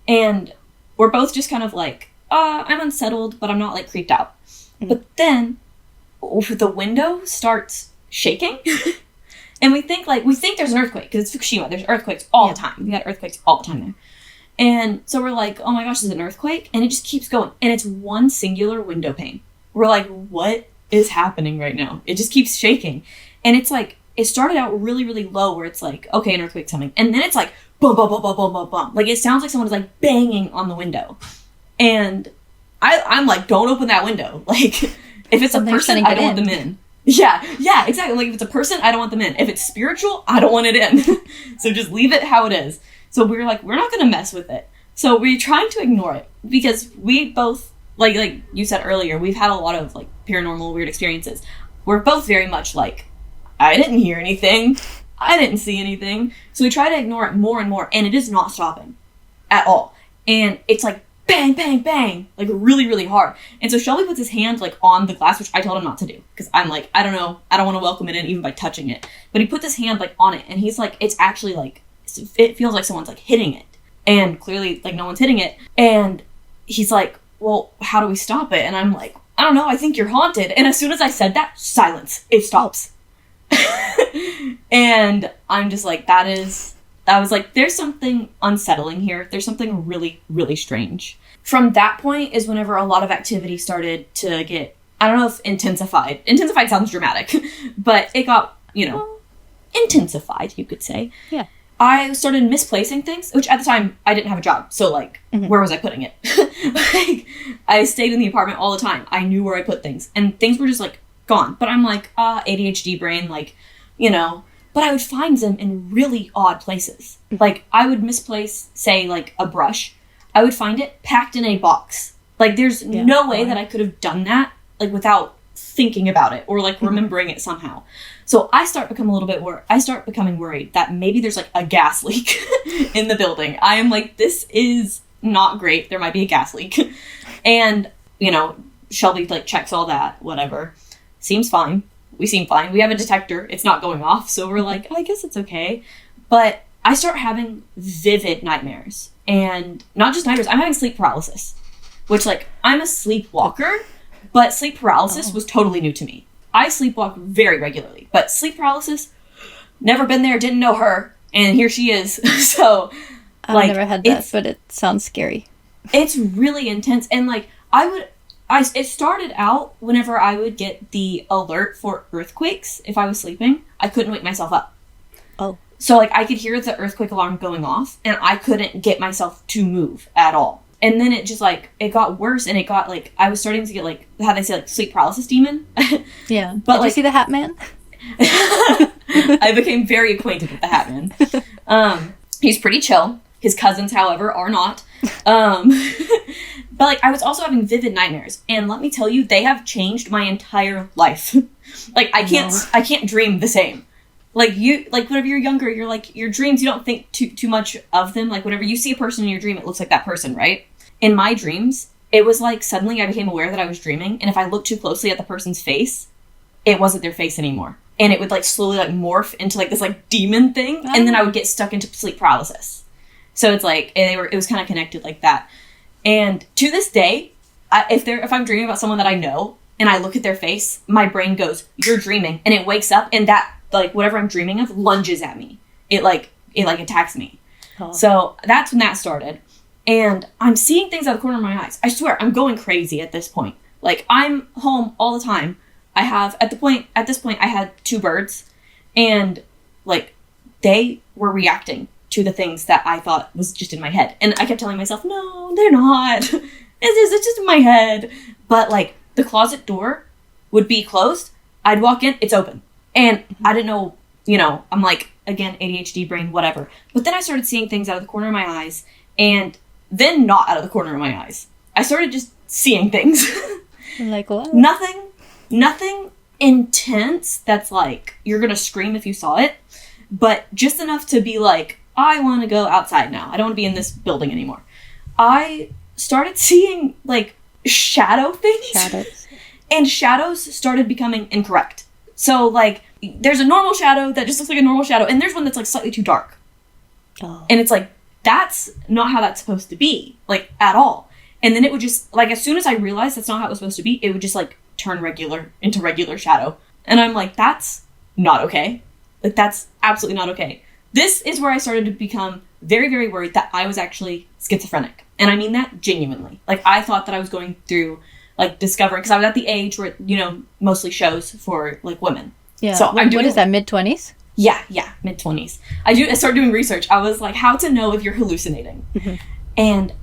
And we're both just kind of like, I'm unsettled, but I'm not like creeped out. Mm-hmm. But then the window starts shaking. And we think there's an earthquake, because it's Fukushima. There's earthquakes all the time. We got earthquakes all the time there. And so we're like, oh my gosh, there's an earthquake? And it just keeps going. And it's one singular window pane. We're like, what is happening right now? It just keeps shaking. And it's like, it started out really low, where it's like, okay, an earthquake's coming. And then it's like, bum, bum, bum, bum, bum, bum, bum. Like, it sounds like someone is like banging on the window. And I'm like, don't open that window. Like, if it's a person, I don't want them in. Yeah, exactly. Like, if it's a person, I don't want them in. If it's spiritual, I don't want it in. So just leave it how it is. So we're like, we're not going to mess with it. So we're trying to ignore it, because we both, like you said earlier, we've had a lot of like paranormal weird experiences. We're both very much like, I didn't hear anything. I didn't see anything. So we try to ignore it more and more, and it is not stopping at all. And it's like, bang, bang, bang, like really hard. And so Shelby puts his hand like on the glass, which I told him not to do, because I'm like, I don't know, I don't want to welcome it in even by touching it. But he puts his hand like on it, and he's like, it's actually like, it feels like someone's like hitting it. And clearly like no one's hitting it. And he's like, well, how do we stop it? And I'm like, I don't know, I think you're haunted. And as soon as I said that, silence, it stops. And I'm just like, I was like, there's something unsettling here. There's something really strange. From that point is whenever a lot of activity started to get, I don't know if intensified. Intensified sounds dramatic, but it got, intensified, you could say. Yeah. I started misplacing things, which at the time I didn't have a job. So like, where was I putting it? Like, I stayed in the apartment all the time. I knew where I put things, and things were just like gone. But I'm like, ADHD brain, like, but I would find them in really odd places. Like, I would misplace, say, like, a brush. I would find it packed in a box. Like, there's no way that I could have done that, like, without thinking about it or, like, remembering it somehow. So I start becoming worried that maybe there's, like, a gas leak in the building. I am like, this is not great. There might be a gas leak. And, Shelby, like, checks all that, whatever. Seems fine. We seem fine. We have a detector. It's not going off. So we're like, I guess it's okay. But I start having vivid nightmares. And not just nightmares. I'm having sleep paralysis. Which, like, I'm a sleepwalker. But sleep paralysis was totally new to me. I sleepwalk very regularly. But sleep paralysis, never been there, didn't know her. And here she is. So, I've never had that, but it sounds scary. It's really intense. And, like, it started out whenever I would get the alert for earthquakes. If I was sleeping, I couldn't wake myself up. Oh. So, like, I could hear the earthquake alarm going off, and I couldn't get myself to move at all. And then it just, like, it got worse, and it got, like, I was starting to get, like, how they say, like, sleep paralysis demon. Yeah. But, Did you see the Hat Man? I became very acquainted with the Hat Man. He's pretty chill. His cousins, however, are not. But, like, I was also having vivid nightmares. And let me tell you, they have changed my entire life. Like, I can't dream the same. Like, whenever you're younger, you're like, your dreams, you don't think too much of them. Like, whenever you see a person in your dream, it looks like that person, right? In my dreams, it was like, suddenly I became aware that I was dreaming. And if I looked too closely at the person's face, it wasn't their face anymore. And it would, like, slowly, like, morph into, like, this, like, demon thing. Oh. And then I would get stuck into sleep paralysis. So it's like, it was kind of connected like that. And to this day, if I'm dreaming about someone that I know, and I look at their face, my brain goes, "You're dreaming," and it wakes up, and that, like, whatever I'm dreaming of lunges at me. It attacks me. Oh. So that's when that started. And I'm seeing things out of the corner of my eyes. I swear, I'm going crazy at this point. Like, I'm home all the time. At this point, I had 2 birds, and, like, they were reacting to the things that I thought was just in my head. And I kept telling myself, no, they're not. It's just in my head. But, like, the closet door would be closed. I'd walk in, it's open. And I didn't know, I'm like, again, ADHD brain, whatever. But then I started seeing things out of the corner of my eyes, and then not out of the corner of my eyes. I started just seeing things. Like what? Nothing intense that's like, you're gonna scream if you saw it. But just enough to be like, I want to go outside now. I don't want to be in this building anymore. I started seeing, like, shadow things. Shadows. And shadows started becoming incorrect. So, like, there's a normal shadow that just looks like a normal shadow, and there's one that's, like, slightly too dark. Oh. And it's like, that's not how that's supposed to be, like, at all. And then it would just, like, as soon as I realized that's not how it was supposed to be, it would just, like, turn into regular shadow. And I'm like, that's not okay. Like, that's absolutely not okay. This is where I started to become very, very worried that I was actually schizophrenic. And I mean that genuinely. Like, I thought that I was going through, like, discovering, because I was at the age where, mostly shows for, like, women. Yeah. So what is that, mid-20s? Yeah, mid-20s. I started doing research. I was like, how to know if you're hallucinating. Mm-hmm. And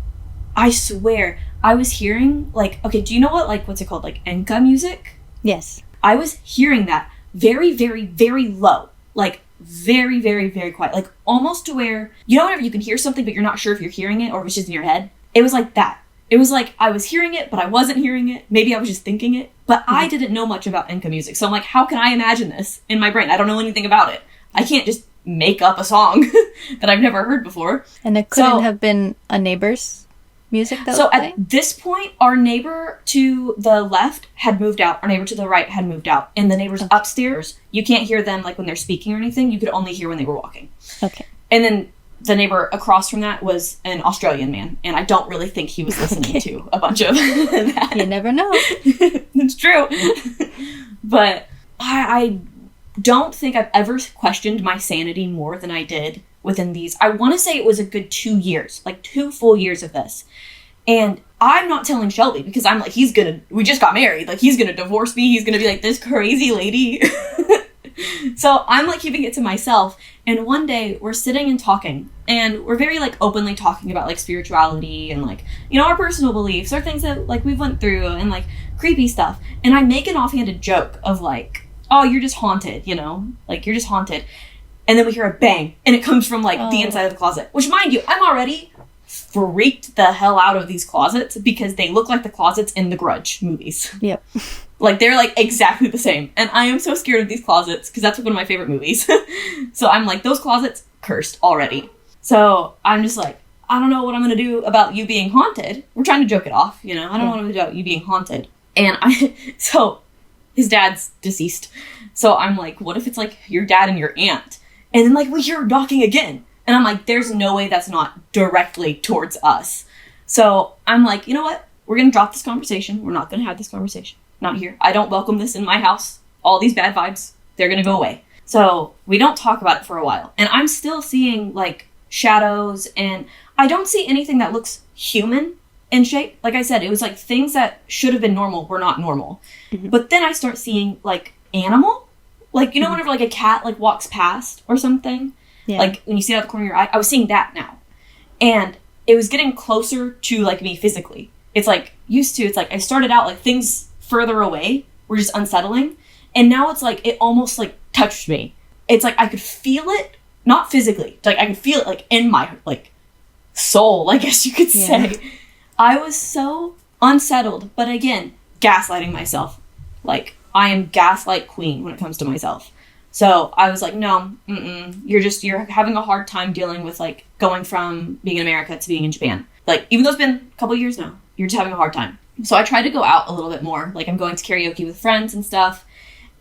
I swear, I was hearing, like, okay, do you know what, like, what's it called? Like, enka music? Yes. I was hearing that very, very, very low. Like, very, very, very quiet. Like, almost to where, whenever you can hear something, but you're not sure if you're hearing it or if it's just in your head? It was like that. It was like, I was hearing it, but I wasn't hearing it. Maybe I was just thinking it. But I didn't know much about enka music. So I'm like, how can I imagine this in my brain? I don't know anything about it. I can't just make up a song that I've never heard before. And it couldn't have been a neighbor's music that So at this point, our neighbor to the left had moved out. Our neighbor to the right had moved out. And the neighbors upstairs, you can't hear them, like, when they're speaking or anything. You could only hear when they were walking. Okay. And then the neighbor across from that was an Australian man. And I don't really think he was listening to a bunch of that. You never know. It's true. But I don't think I've ever questioned my sanity more than I did within these. I want to say it was a good 2 years, like 2 full years of this. And I'm not telling Shelby because I'm like, we just got married. Like, he's going to divorce me. He's going to be like this crazy lady. So I'm, like, keeping it to myself. And one day we're sitting and talking, and we're very, like, openly talking about, like, spirituality and, like, our personal beliefs or things that, like, we've went through and, like, creepy stuff. And I make an offhanded joke of, like, oh, you're just haunted, like, you're just haunted. And then we hear a bang, and it comes from, like, the inside of the closet. Which, mind you, I'm already freaked the hell out of these closets because they look like the closets in the Grudge movies. Yep. Like, they're, like, exactly the same. And I am so scared of these closets because that's one of my favorite movies. So I'm like, those closets, cursed already. So I'm just like, I don't know what I'm going to do about you being haunted. We're trying to joke it off, I don't want to do about you being haunted. And so his dad's deceased. So I'm like, what if it's, like, your dad and your aunt? And then, like, we hear knocking again. And I'm like, there's no way that's not directly towards us. So I'm like, you know what? We're going to drop this conversation. We're not going to have this conversation. Not here. I don't welcome this in my house. All these bad vibes, they're going to go away. So we don't talk about it for a while. And I'm still seeing, like, shadows. And I don't see anything that looks human in shape. Like I said, it was like things that should have been normal were not normal. But then I start seeing like animal, like, you know, whenever like a cat like walks past or something, like when you see it out the corner of your eye, I was seeing that now. And it was getting closer to like me physically. It's like it's like I started out like things further away were just unsettling. And now it's like it almost like touched me. It's like I could feel it, not physically, like I could feel it like in my like soul, I guess you could say. I was so unsettled, but again, gaslighting myself. Like, I am gaslight queen when it comes to myself. So I was like, no, you're having a hard time dealing with like going from being in America to being in Japan. Like, even though it's been a couple years now, you're just having a hard time. So I try to go out a little bit more. Like, I'm going to karaoke with friends and stuff.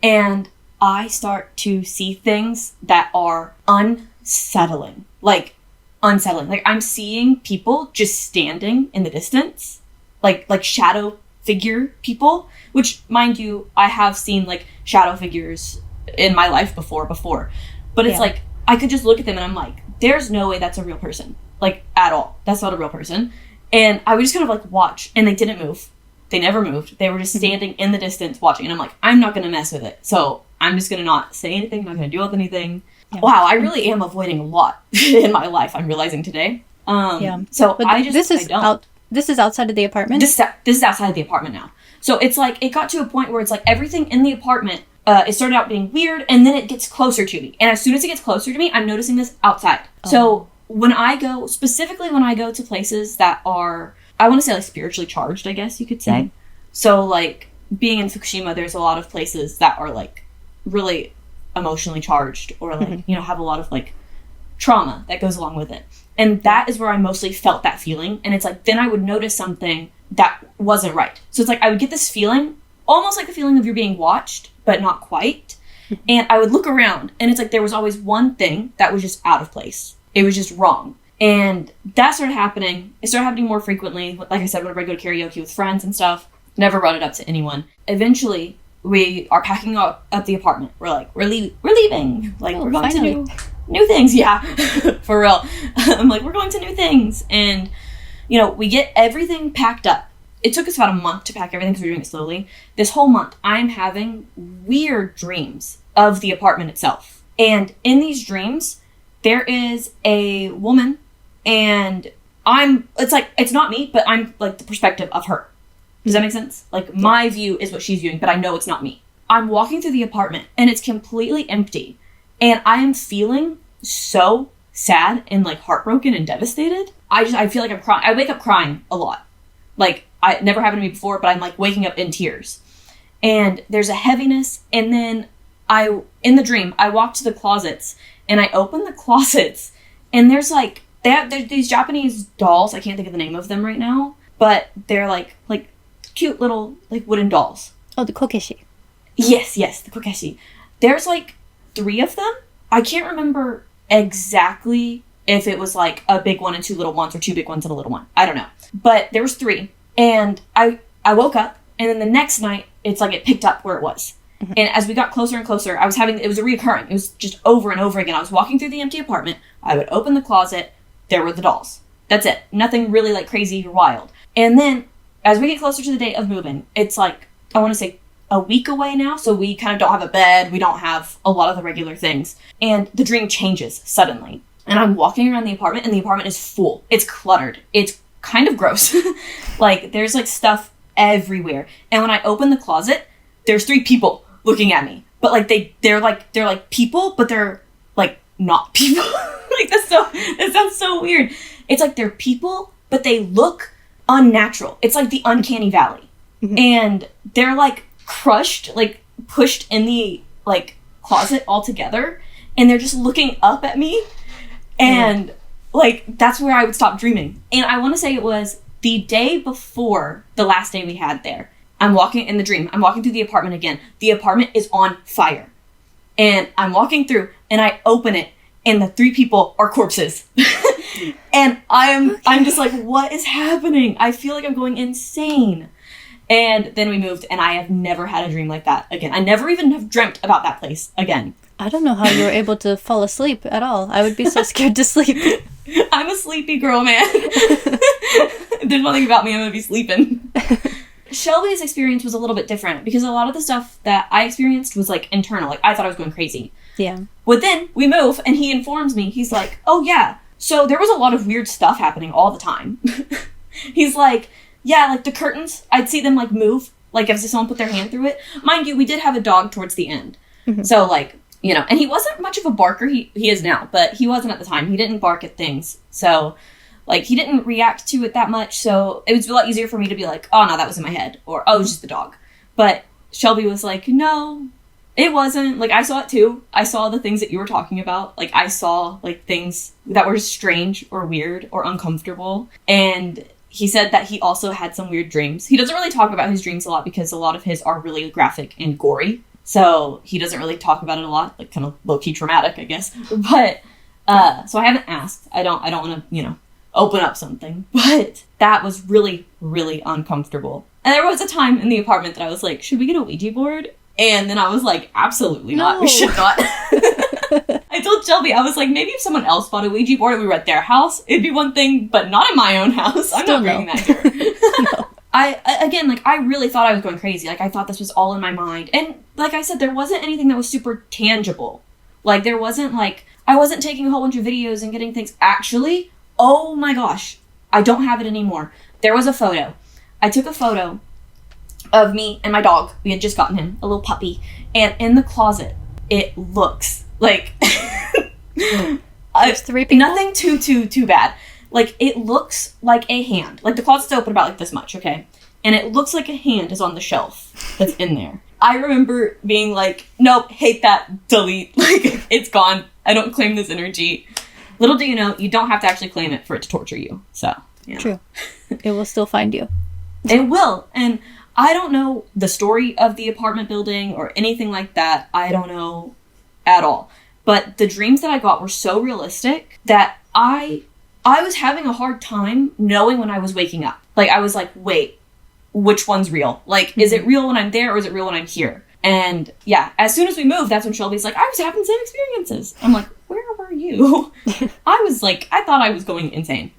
And I start to see things that are unsettling. Like, I'm seeing people just standing in the distance. Like shadow figure people. Which, mind you, I have seen, like, shadow figures in my life before. But it's like, I could just look at them and I'm like, there's no way that's a real person. Like, at all. That's not a real person. And I would just kind of, like, watch. And they didn't move. They never moved. They were just standing in the distance watching. And I'm like, I'm not going to mess with it. So I'm just going to not say anything. I'm not going to deal with anything. Yeah. Wow, I really am avoiding a lot in my life, I'm realizing today. So but I don't. This is outside of the apartment? This is outside of the apartment now. So it's like, it got to a point where it's like everything in the apartment, it started out being weird, and then it gets closer to me. And as soon as it gets closer to me, I'm noticing this outside. Oh. So when I go to places that are, I want to say like spiritually charged, I guess you could say. Mm-hmm. So like being in Fukushima, there's a lot of places that are like really emotionally charged or like, you know, have a lot of like trauma that goes along with it. And that is where I mostly felt that feeling. And it's like, then I would notice something that wasn't right. So it's like, I would get this feeling, almost like the feeling of you're being watched, but not quite. And I would look around and it's like, there was always one thing that was just out of place. It was just wrong. And that started happening. It started happening more frequently. Like I said, whenever I go to karaoke with friends and stuff, never brought it up to anyone. Eventually, we are packing up the apartment. We're like, we're leaving. Like, we're going to do new things. Yeah, for real. I'm like, we're going to new things. And, you know, we get everything packed up. It took us about a month to pack everything because we were doing it slowly. This whole month, I'm having weird dreams of the apartment itself. And in these dreams, there is a woman and it's like, it's not me, but I'm like the perspective of her. Does that make sense? Like, my view is what she's viewing, but I know it's not me. I'm walking through the apartment, and it's completely empty. And I am feeling so sad and, like, heartbroken and devastated. I feel like I'm crying. I wake up crying a lot. Like, it never happened to me before, but I'm, like, waking up in tears. And there's a heaviness. And then in the dream, I walk to the closets, and I open the closets, and there's, like, there's these Japanese dolls. I can't think of the name of them right now. But they're, like cute little, like, wooden dolls. Oh, the kokeshi. Yes, the kokeshi. There's, like, 3 of them. I can't remember exactly if it was, like, a big one and 2 little ones or 2 big ones and a little one. I don't know. But there was 3. And I woke up, and then the next night, it's like it picked up where it was. Mm-hmm. And as we got closer and closer, it was a reoccurring. It was just over and over again. I was walking through the empty apartment. I would open the closet. There were the dolls. That's it. Nothing really, like, crazy or wild. And then, as we get closer to the date of moving, it's like, I want to say a week away now, so we kind of don't have a bed, we don't have a lot of the regular things. And the dream changes suddenly. And I'm walking around the apartment, and the apartment is full. It's cluttered. It's kind of gross. Like, there's, like, stuff everywhere. And when I open the closet, there's 3 people looking at me. But, like, they're like people, but they're, like, not people. Like, that sounds so weird. It's like they're people, but they look unnatural. It's like the uncanny valley. Mm-hmm. And they're like crushed, like pushed in the like closet all together, and they're just looking up at me. And like that's where I would stop dreaming. And I want to say it was the day before the last day we had there. I'm walking in the dream. I'm walking through the apartment again. The apartment is on fire. And I'm walking through and I open it and the 3 people are corpses. And I'm just like, what is happening? I feel like I'm going insane. And then we moved, and I have never had a dream like that again. I never even have dreamt about that place again. I don't know how you were able to fall asleep at all. I would be so scared to sleep. I'm a sleepy girl, man. There's nothing about me. I'm gonna be sleeping. Shelby's experience was a little bit different because a lot of the stuff that I experienced was like internal. Like I thought I was going crazy. Yeah. But then we move and he informs me. He's like, oh yeah. So there was a lot of weird stuff happening all the time. He's like, yeah, like the curtains, I'd see them like move. Like if someone put their hand through it. Mind you, we did have a dog towards the end. So like, you know, and he wasn't much of a barker. He is now, but he wasn't at the time. He didn't bark at things. So like he didn't react to it that much. So it was a lot easier for me to be like, oh no, that was in my head. Or, oh, it was just the dog. But Shelby was like, no, it wasn't. Like I saw it too. I saw the things that you were talking about. Like I saw like things that were strange or weird or uncomfortable. And he said that he also had some weird dreams. He doesn't really talk about his dreams a lot because a lot of his are really graphic and gory. So he doesn't really talk about it a lot, like kind of low-key traumatic, I guess. But, so I haven't asked. I don't want to, you know, open up something. But that was really, really uncomfortable. And there was a time in the apartment that I was like, should we get a Ouija board? And then I was like, absolutely not. No. We should not. I told Shelby, I was like, maybe if someone else bought a Ouija board and we were at their house, it'd be one thing, but not in my own house. I'm not bringing that here. No. I really thought I was going crazy. Like, I thought this was all in my mind. And like I said, there wasn't anything that was super tangible. Like, there wasn't, like, I wasn't taking a whole bunch of videos and getting things. Actually, oh my gosh, I don't have it anymore. There was a photo. I took a photo of me and my dog. We had just gotten him, a little puppy. And in the closet, it looks like... There's 3 people? Nothing too bad. Like, it looks like a hand. Like, the closet's open about, like, this much, okay? And it looks like a hand is on the shelf that's in there. I remember being like, nope, hate that, delete. Like, it's gone. I don't claim this energy. Little do you know, you don't have to actually claim it for it to torture you. So, yeah. True. It will still find you. It will. And I don't know the story of the apartment building or anything like that. I don't know at all. But the dreams that I got were so realistic that I was having a hard time knowing when I was waking up. Like, I was like, wait, which one's real? Like, is it real when I'm there or is it real when I'm here? And yeah, as soon as we moved, that's when Shelby's like, I was having the same experiences. I'm like, where were you? I was like, I thought I was going insane.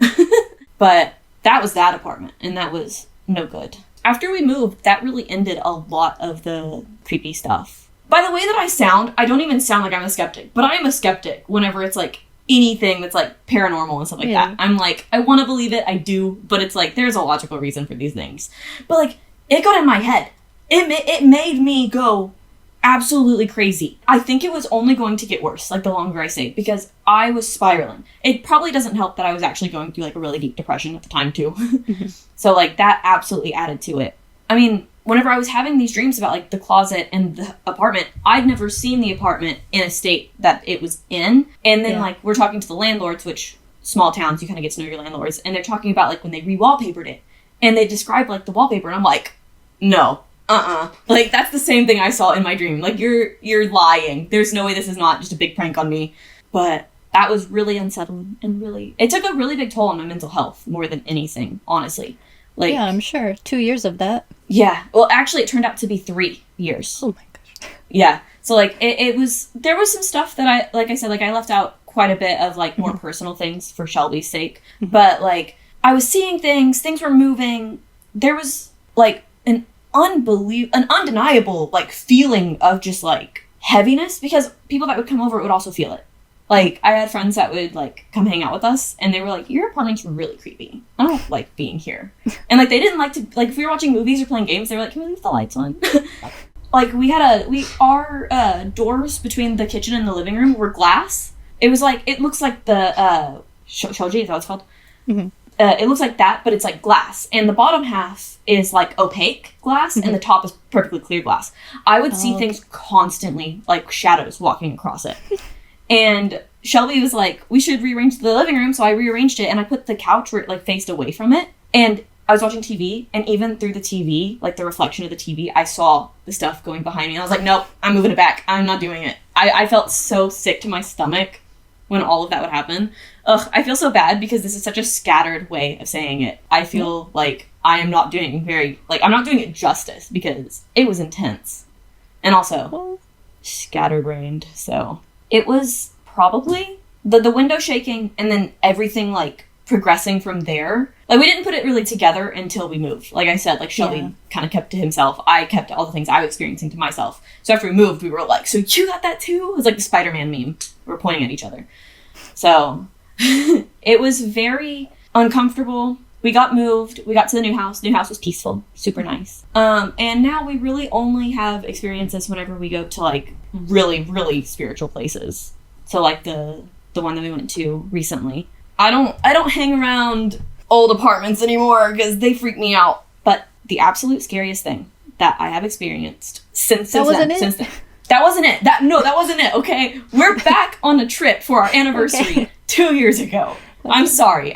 But that was that apartment, and that was no good. After we moved, that really ended a lot of the creepy stuff. By the way that I sound, I don't even sound like I'm a skeptic, but I am a skeptic whenever it's like anything that's like paranormal and stuff like that. I'm like, I want to believe it, I do, but it's like, there's a logical reason for these things. But like, it got in my head. It made me go absolutely crazy. I think it was only going to get worse, like the longer I stayed, because I was spiraling. It probably doesn't help that I was actually going through like a really deep depression at the time too. So like that absolutely added to it. I mean, whenever I was having these dreams about like the closet and the apartment, I'd never seen the apartment in a state that it was in. And then like we're talking to the landlords, which small towns, you kind of get to know your landlords, and they're talking about like when they re-wallpapered it and they describe like the wallpaper, and I'm like, no. Like, that's the same thing I saw in my dream. Like, you're lying. There's no way this is not just a big prank on me. But that was really unsettling, and really, it took a really big toll on my mental health more than anything, honestly. Like, yeah, I'm sure. 2 years of that. Yeah. Well, actually, it turned out to be 3 years. Oh my gosh. Yeah. So, like, there was some stuff that like I said, like, I left out quite a bit of, like, more personal things for Shelby's sake. But, like, I was seeing things were moving. There was, like, an undeniable like feeling of just like heaviness, because people that would come over would also feel it. Like, I had friends that would like come hang out with us, and they were like, your apartment's really creepy, I don't like being here. And like, they didn't like to, like, if we were watching movies or playing games, they were like, can we leave the lights on? Like, our doors between the kitchen and the living room were glass. It was like, it looks like the shoji, is that what it's called? It looks like that, but it's like glass. And the bottom half is like opaque glass, and the top is perfectly clear glass. I would see things constantly, like shadows walking across it. And Shelby was like, we should rearrange the living room. So I rearranged it, and I put the couch where it like faced away from it. And I was watching TV, and even through the TV, like the reflection of the TV, I saw the stuff going behind me. And I was like, nope, I'm moving it back. I'm not doing it. I felt so sick to my stomach when all of that would happen. Ugh, I feel so bad because this is such a scattered way of saying it. I feel like I am not doing I'm not doing it justice, because it was intense. And also, scatterbrained. So, it was probably the window shaking, and then everything, like, progressing from there. Like, we didn't put it really together until we moved. Like I said, like, Shelby kind of kept to himself. I kept all the things I was experiencing to myself. So after we moved, we were like, so you got that too? It was like the Spider-Man meme. We were pointing at each other. So it was very uncomfortable. We got moved. We got to the new house. New house was peaceful. Super nice. And now we really only have experiences whenever we go to, like, really, really spiritual places. So, like, the one that we went to recently. I don't hang around old apartments anymore because they freak me out. But the absolute scariest thing that I have experienced since then. That wasn't it. That wasn't it. Okay, we're back on a trip for our anniversary 2 years ago. I'm sorry.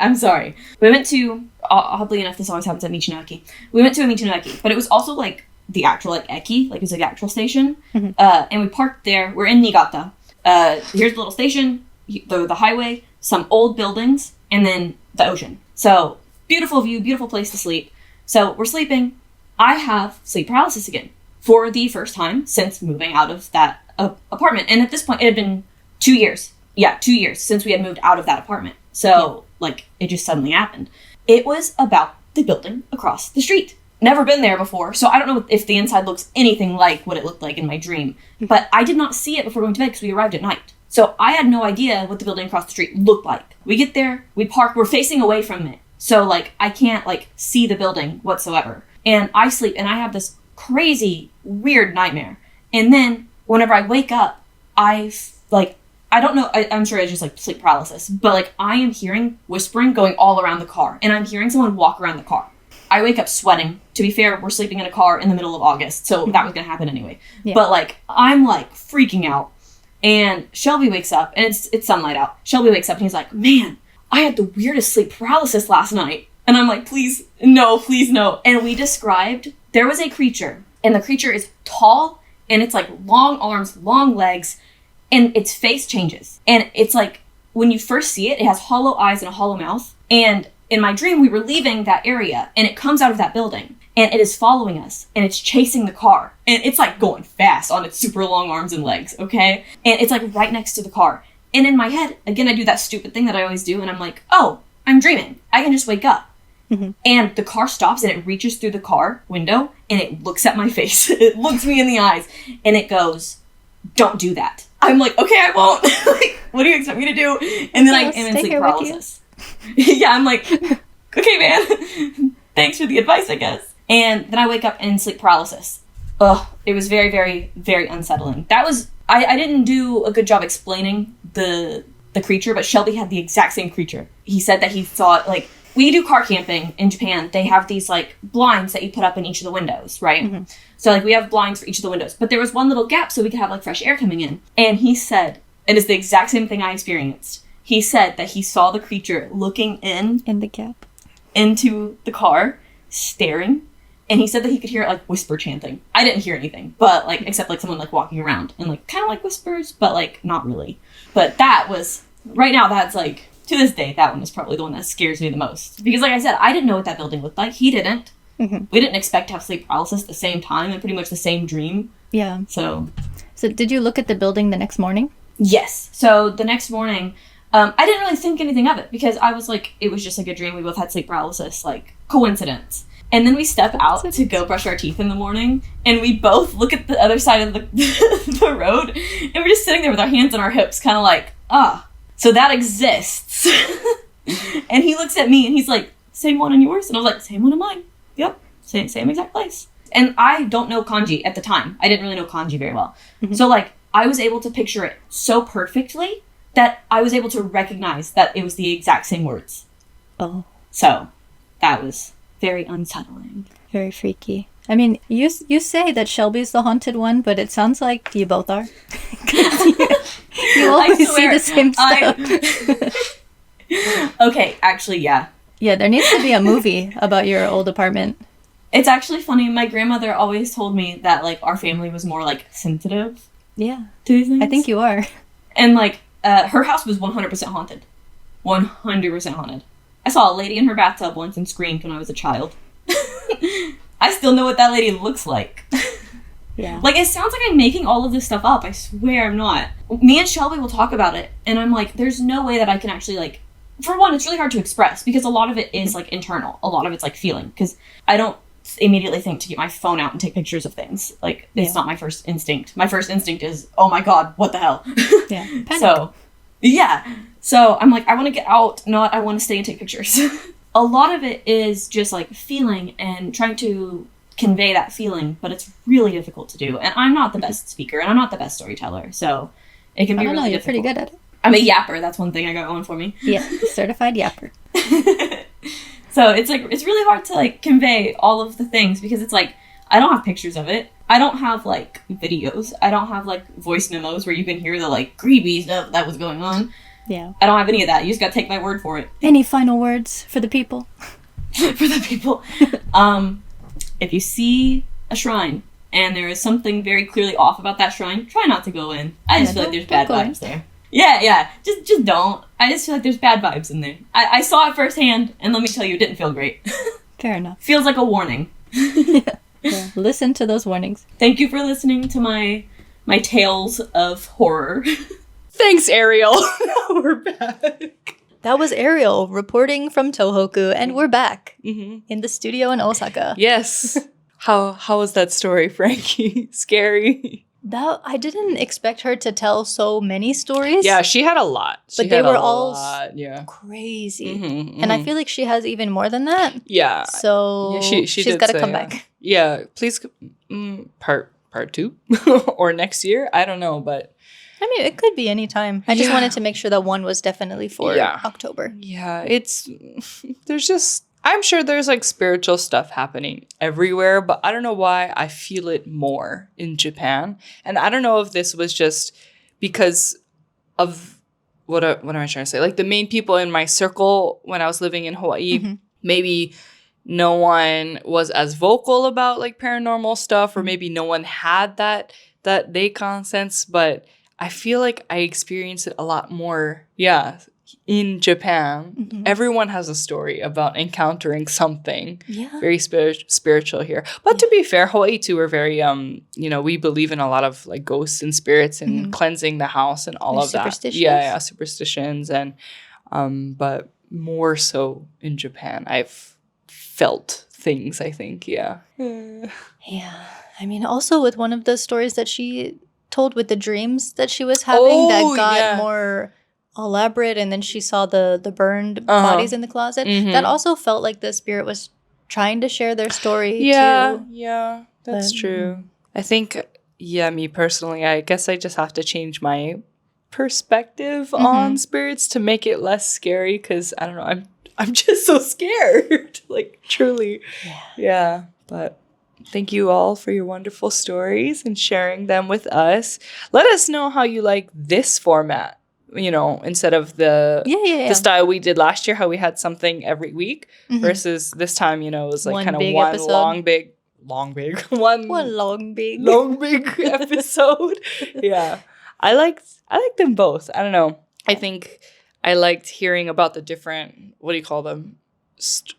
We went to, oddly enough, this always happens at Michinoeki. We went to a Michinoeki, but it was also like the actual like eki, like it was like the actual station. And we parked there. We're in Niigata. Here's the little station, the highway, some old buildings, and then the ocean. So beautiful view, beautiful place to sleep. So we're sleeping. I have sleep paralysis again for the first time since moving out of that apartment. And at this point, it had been 2 years. Yeah, 2 years since we had moved out of that apartment. So, like, it just suddenly happened. It was about the building across the street. Never been there before, so I don't know if the inside looks anything like what it looked like in my dream. But I did not see it before going to bed because we arrived at night. So I had no idea what the building across the street looked like. We get there, we park, we're facing away from it. So, like, I can't, like, see the building whatsoever. And I sleep, and I have this crazy, weird nightmare. And then, whenever I wake up, I don't know, I'm sure it's just, like, sleep paralysis, but, like, I am hearing whispering going all around the car, and I'm hearing someone walk around the car. I wake up sweating. To be fair, we're sleeping in a car in the middle of August, so that was going to happen anyway. Yeah. But, like, I'm, like, freaking out, and Shelby wakes up, and it's sunlight out. Shelby wakes up, and he's like, man, I had the weirdest sleep paralysis last night. And I'm like, please no. And we described, there was a creature, and the creature is tall, and it's, like, long arms, long legs, and its face changes. And it's like, when you first see it, it has hollow eyes and a hollow mouth. And in my dream, we were leaving that area, and it comes out of that building, and it is following us, and it's chasing the car. And it's, like, going fast on its super long arms and legs, okay? And it's, like, right next to the car. And in my head, again, I do that stupid thing that I always do, and I'm like, oh, I'm dreaming. I can just wake up. And the car stops, and it reaches through the car window, and it looks at my face. It looks me in the eyes, and it goes, don't do that. I'm like, okay, I won't. Like, what do you expect me to do? And then I am in sleep paralysis. Yeah, I'm like, okay, man. Thanks for the advice, I guess. And then I wake up in sleep paralysis. Ugh, it was very, very, very unsettling. That was, I didn't do a good job explaining the creature, but Shelby had the exact same creature. He said that he saw it, like, we do car camping in Japan. They have these, like, blinds that you put up in each of the windows, right? So, like, we have blinds for each of the windows. But there was one little gap so we could have, like, fresh air coming in. And he said, and it's the exact same thing I experienced. He said that he saw the creature looking in the gap into the car, staring. And he said that he could hear it, like, whisper chanting. I didn't hear anything, but, like, except, like, someone, like, walking around. And, like, kind of like whispers, but, like, not really. But that was, right now, that's, like, to this day, that one is probably the one that scares me the most. Because, like I said, I didn't know what that building looked like. He didn't. We didn't expect to have sleep paralysis at the same time and pretty much the same dream. Yeah. So did you look at the building the next morning? Yes. So the next morning, I didn't really think anything of it because I was like, it was just like a dream. We both had sleep paralysis, like coincidence. And then we step out to go brush our teeth in the morning, and we both look at the other side of the road, and we're just sitting there with our hands on our hips, kind of like, so that exists. And he looks at me, and he's like, same one in yours? And I was like, same one in mine. Yep, same exact place. And I don't know kanji at the time. I didn't really know kanji very well. So, like, I was able to picture it so perfectly that I was able to recognize that it was the exact same words. Oh. So, that was very unsettling. Very freaky. I mean, you say that Shelby's the haunted one, but it sounds like you both are. you always see the same stuff. Okay, actually, yeah. Yeah, there needs to be a movie about your old apartment. It's actually funny. My grandmother always told me that, like, our family was more, like, sensitive. Yeah. To these things. I think you are. And, like, her house was 100% haunted. 100% haunted. I saw a lady in her bathtub once and screamed when I was a child. I still know what that lady looks like. Yeah. Like, it sounds like I'm making all of this stuff up. I swear I'm not. Me and Shelby will talk about it, and I'm like, there's no way that I can actually, like, for one, it's really hard to express because a lot of it is like internal. A lot of it's like feeling, because I don't immediately think to get my phone out and take pictures of things. Like, it's not my first instinct. My first instinct is, oh my God, what the hell? Yeah. Panic. So, yeah. So I'm like, I want to get out, not I want to stay and take pictures. A lot of it is just like feeling and trying to convey that feeling, but it's really difficult to do. And I'm not the best speaker, and I'm not the best storyteller, so it can be really difficult. You're pretty good at it. I'm a yapper. That's one thing I got going for me. Yeah, certified yapper. So it's like, it's really hard to like convey all of the things because it's like, I don't have pictures of it. I don't have like videos. I don't have like voice memos where you can hear the like creepy stuff that was going on. Yeah. I don't have any of that. You just gotta take my word for it. Any final words for the people? For the people. If you see a shrine and there is something very clearly off about that shrine, try not to go in. I just feel like there's bad vibes there. Yeah. Just don't. I just feel like there's bad vibes in there. I saw it firsthand, and let me tell you, it didn't feel great. Fair enough. Feels like a warning. Yeah. Listen to those warnings. Thank you for listening to my tales of horror. Thanks, Ariel. Now we're back. That was Ariel reporting from Tohoku, and we're back in the studio in Osaka. Yes. How was that story, Frankie? Scary. I didn't expect her to tell so many stories. Yeah, she had a lot. But they were all crazy. And I feel like she has even more than that. Yeah. So she's got to come back. Yeah, please, part 2 or next year. I don't know, but I mean, it could be any time. I just wanted to make sure that one was definitely for October. Yeah, I'm sure there's like spiritual stuff happening everywhere, but I don't know why I feel it more in Japan. And I don't know if this was just because of what am I trying to say? Like the main people in my circle when I was living in Hawaii, maybe no one was as vocal about like paranormal stuff, or maybe no one had that reikan sense, but I feel like I experience it a lot more. Yeah. In Japan, everyone has a story about encountering something very spiritual here. But to be fair, Hawaii too, we're very, we believe in a lot of like ghosts and spirits and cleansing the house and all of that. Yeah, superstitions. And, but more so in Japan, I've felt things, I think. Yeah. Yeah. I mean, also with one of the stories that she told with the dreams that she was having that got more elaborate, and then she saw the burned bodies in the closet. That also felt like the spirit was trying to share their story too. Yeah, that's true. I think, me personally, I guess I just have to change my perspective on spirits to make it less scary, because I don't know, I'm just so scared. Like, truly. Yeah, but thank you all for your wonderful stories and sharing them with us. Let us know how you like this format. Instead of the style we did last year, how we had something every week versus this time, it was like kind of one episode. long big episode. Yeah. I liked them both. I don't know. I think I liked hearing about the different, what do you call them?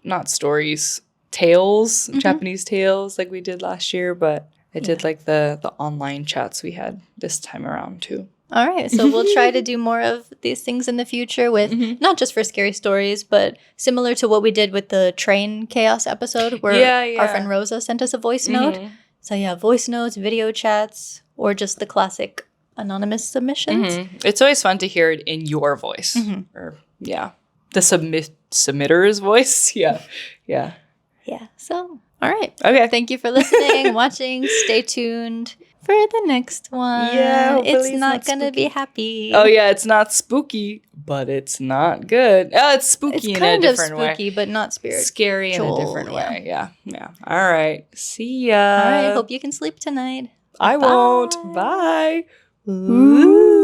Not stories, tales, Japanese tales like we did last year, but I did like the online chats we had this time around too. All right, so we'll try to do more of these things in the future with not just for scary stories, but similar to what we did with the train chaos episode where our friend Rosa sent us a voice note. So voice notes, video chats, or just the classic anonymous submissions. It's always fun to hear it in your voice. Or the submitter's voice. Yeah. So, all right. Okay. Thank you for listening, watching. Stay tuned for the next one. Yeah, it's not going to be happy. Oh, yeah, it's not spooky, but it's not good. Oh, it's spooky in a different way. It's kind of spooky, but not spiritual. Scary in a different way. Yeah. All right. See ya. All right. Hope you can sleep tonight. I won't. Bye. Ooh.